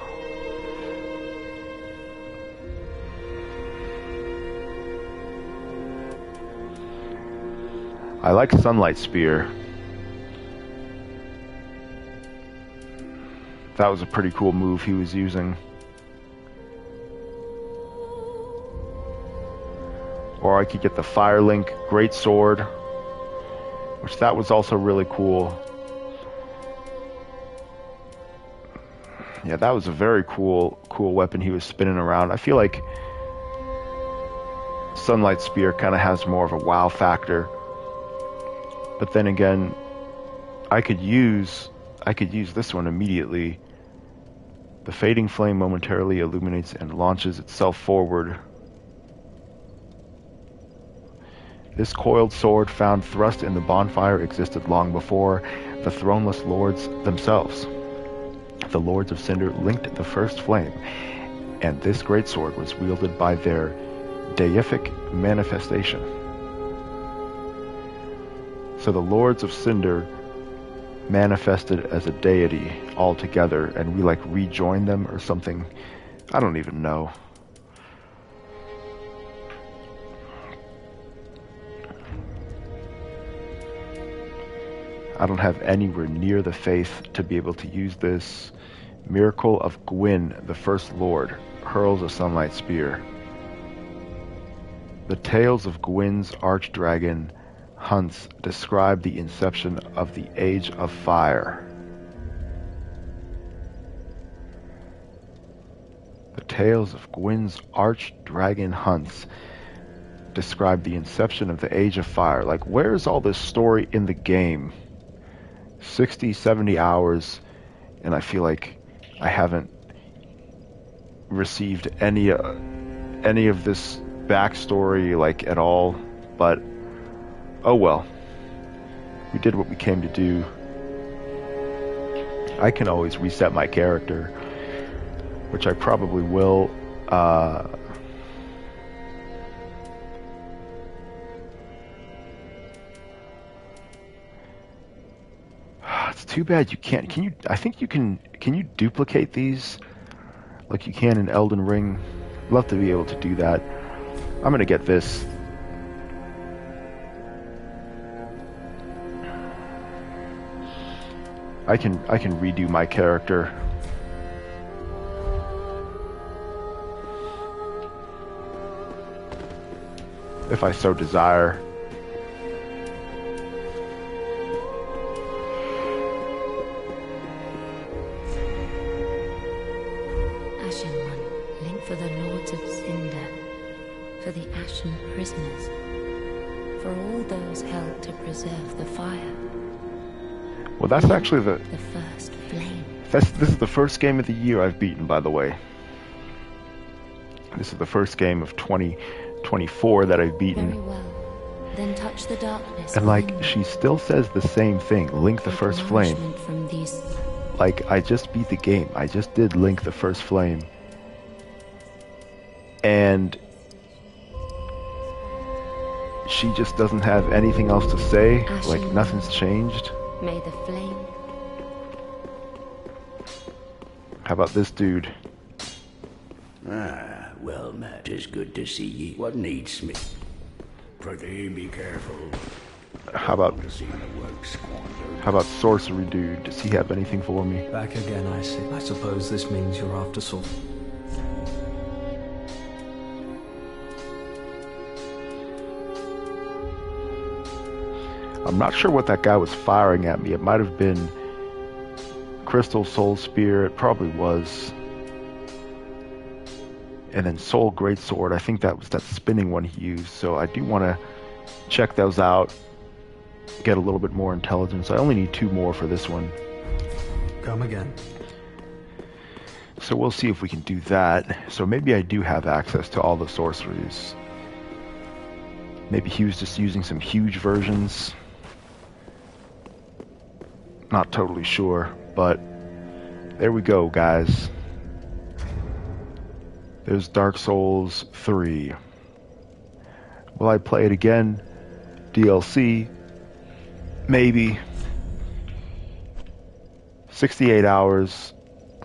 I like Sunlight Spear. That was a pretty cool move he was using. Or I could get the Firelink Greatsword, which that was also really cool. Yeah, that was a very cool weapon he was spinning around. I feel like Sunlight Spear kind of has more of a wow factor. But then again, I could use this one immediately. The fading flame momentarily illuminates and launches itself forward. This coiled sword found thrust in the bonfire existed long before the throneless lords themselves. The Lords of Cinder linked the first flame, and this greatsword was wielded by their deific manifestation. So the Lords of Cinder manifested as a deity altogether, and we like rejoined them or something. I don't even know. I don't have anywhere near the faith to be able to use this. Miracle of Gwyn, the First Lord, hurls a Sunlight Spear. The tales of Gwyn's archdragon hunts describe the inception of the Age of Fire. The tales of Gwyn's archdragon hunts describe the inception of the Age of Fire. Like, where's all this story in the game? 60, 70 hours, and I feel like I haven't received any of this backstory, like, at all. But oh well, we did what we came to do. I can always reset my character, which I probably will. It's too bad you can't. Can you? I think you can. Can you duplicate these like you can in Elden Ring? Love to be able to do that. I'm gonna get this. I can redo my character. If I so desire. Ashen One, link for the Lords of Cinder, for the Ashen Prisoners, for all those held to preserve the fire. Well, that's actually the first flame. This is the first game of the year I've beaten, by the way. This is the first game of 2024 that I've beaten. Very well. Then touch the darkness. And like, she still says the same thing, link the first flame. From these... Like, I just beat the game. I just did link the first flame. And she just doesn't have anything else to say. Like, nothing's changed. May the flame. How about this dude? Ah, well, Matt, 'tis good to see ye. What needs me? Prithee, be careful. How about To see the work squandered. How about Sorcery Dude? Does he have anything for me? Back again, I see. I suppose this means you're after Saul. I'm not sure what that guy was firing at me. It might have been Crystal Soul Spear. It probably was. And then Soul Greatsword. I think that was that spinning one he used. So I do want to check those out. Get a little bit more intelligence. I only need 2 more for this one. Come again. So we'll see if we can do that. So maybe I do have access to all the sorceries. Maybe he was just using some huge versions. Not totally sure, but there we go, guys. There's Dark Souls 3. Will I play it again? DLC? Maybe. 68 hours,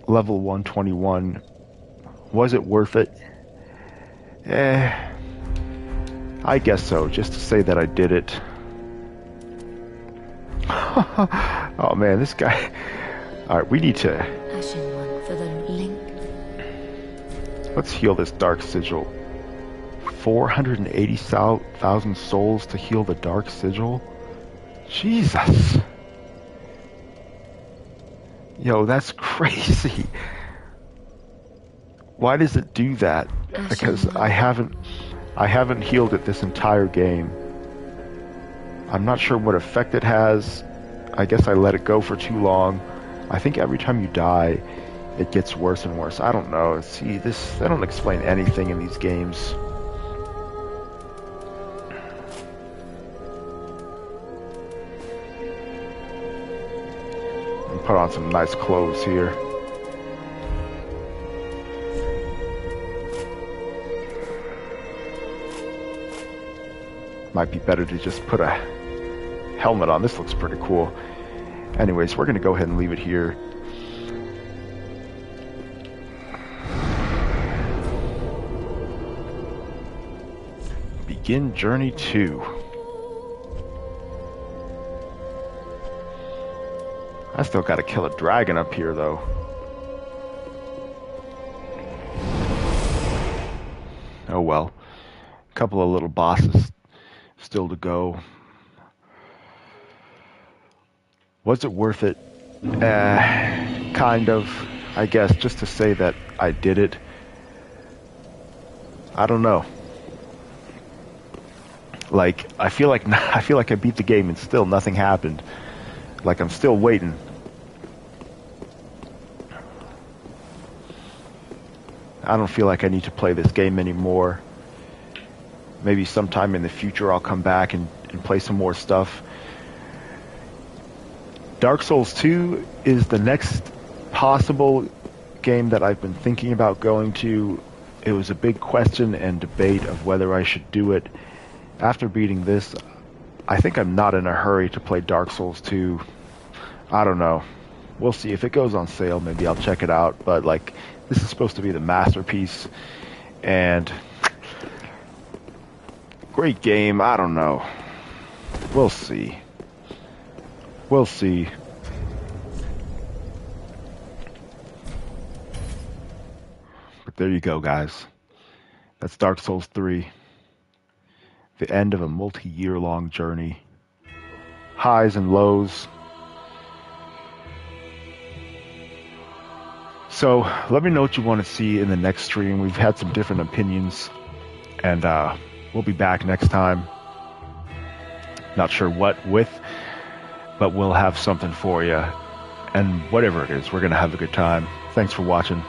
level 121. Was it worth it? I guess so, just to say that I did it. Oh man, this guy... Alright, we need to... Ashen one for the link. Let's heal this Dark Sigil. 480,000 souls to heal the Dark Sigil? Jesus! Yo, that's crazy. Why does it do that? Because I haven't healed it this entire game. I'm not sure what effect it has. I guess I let it go for too long. I think every time you die, it gets worse and worse. I don't know. See, they don't explain anything in these games. Put on some nice clothes here. Might be better to just put a helmet on. This looks pretty cool. Anyways, we're gonna go ahead and leave it here. Begin Journey 2. I still gotta kill a dragon up here, though. Oh well. A couple of little bosses still to go. Was it worth it? Kind of. I guess, just to say that I did it. I don't know. Like, I feel like I beat the game and still nothing happened. Like, I'm still waiting. I don't feel like I need to play this game anymore. Maybe sometime in the future I'll come back and play some more stuff. Dark Souls 2 is the next possible game that I've been thinking about going to. It was a big question and debate of whether I should do it. After beating this, I think I'm not in a hurry to play Dark Souls 2. I don't know. We'll see. If it goes on sale, maybe I'll check it out. But, like, this is supposed to be the masterpiece. And great game. I don't know. We'll see. We'll see. But there you go, guys. That's Dark Souls 3. The end of a multi-year-long journey. Highs and lows. So, let me know what you want to see in the next stream. We've had some different opinions. And we'll be back next time. Not sure what with, but we'll have something for you. And whatever it is, we're going to have a good time. Thanks for watching.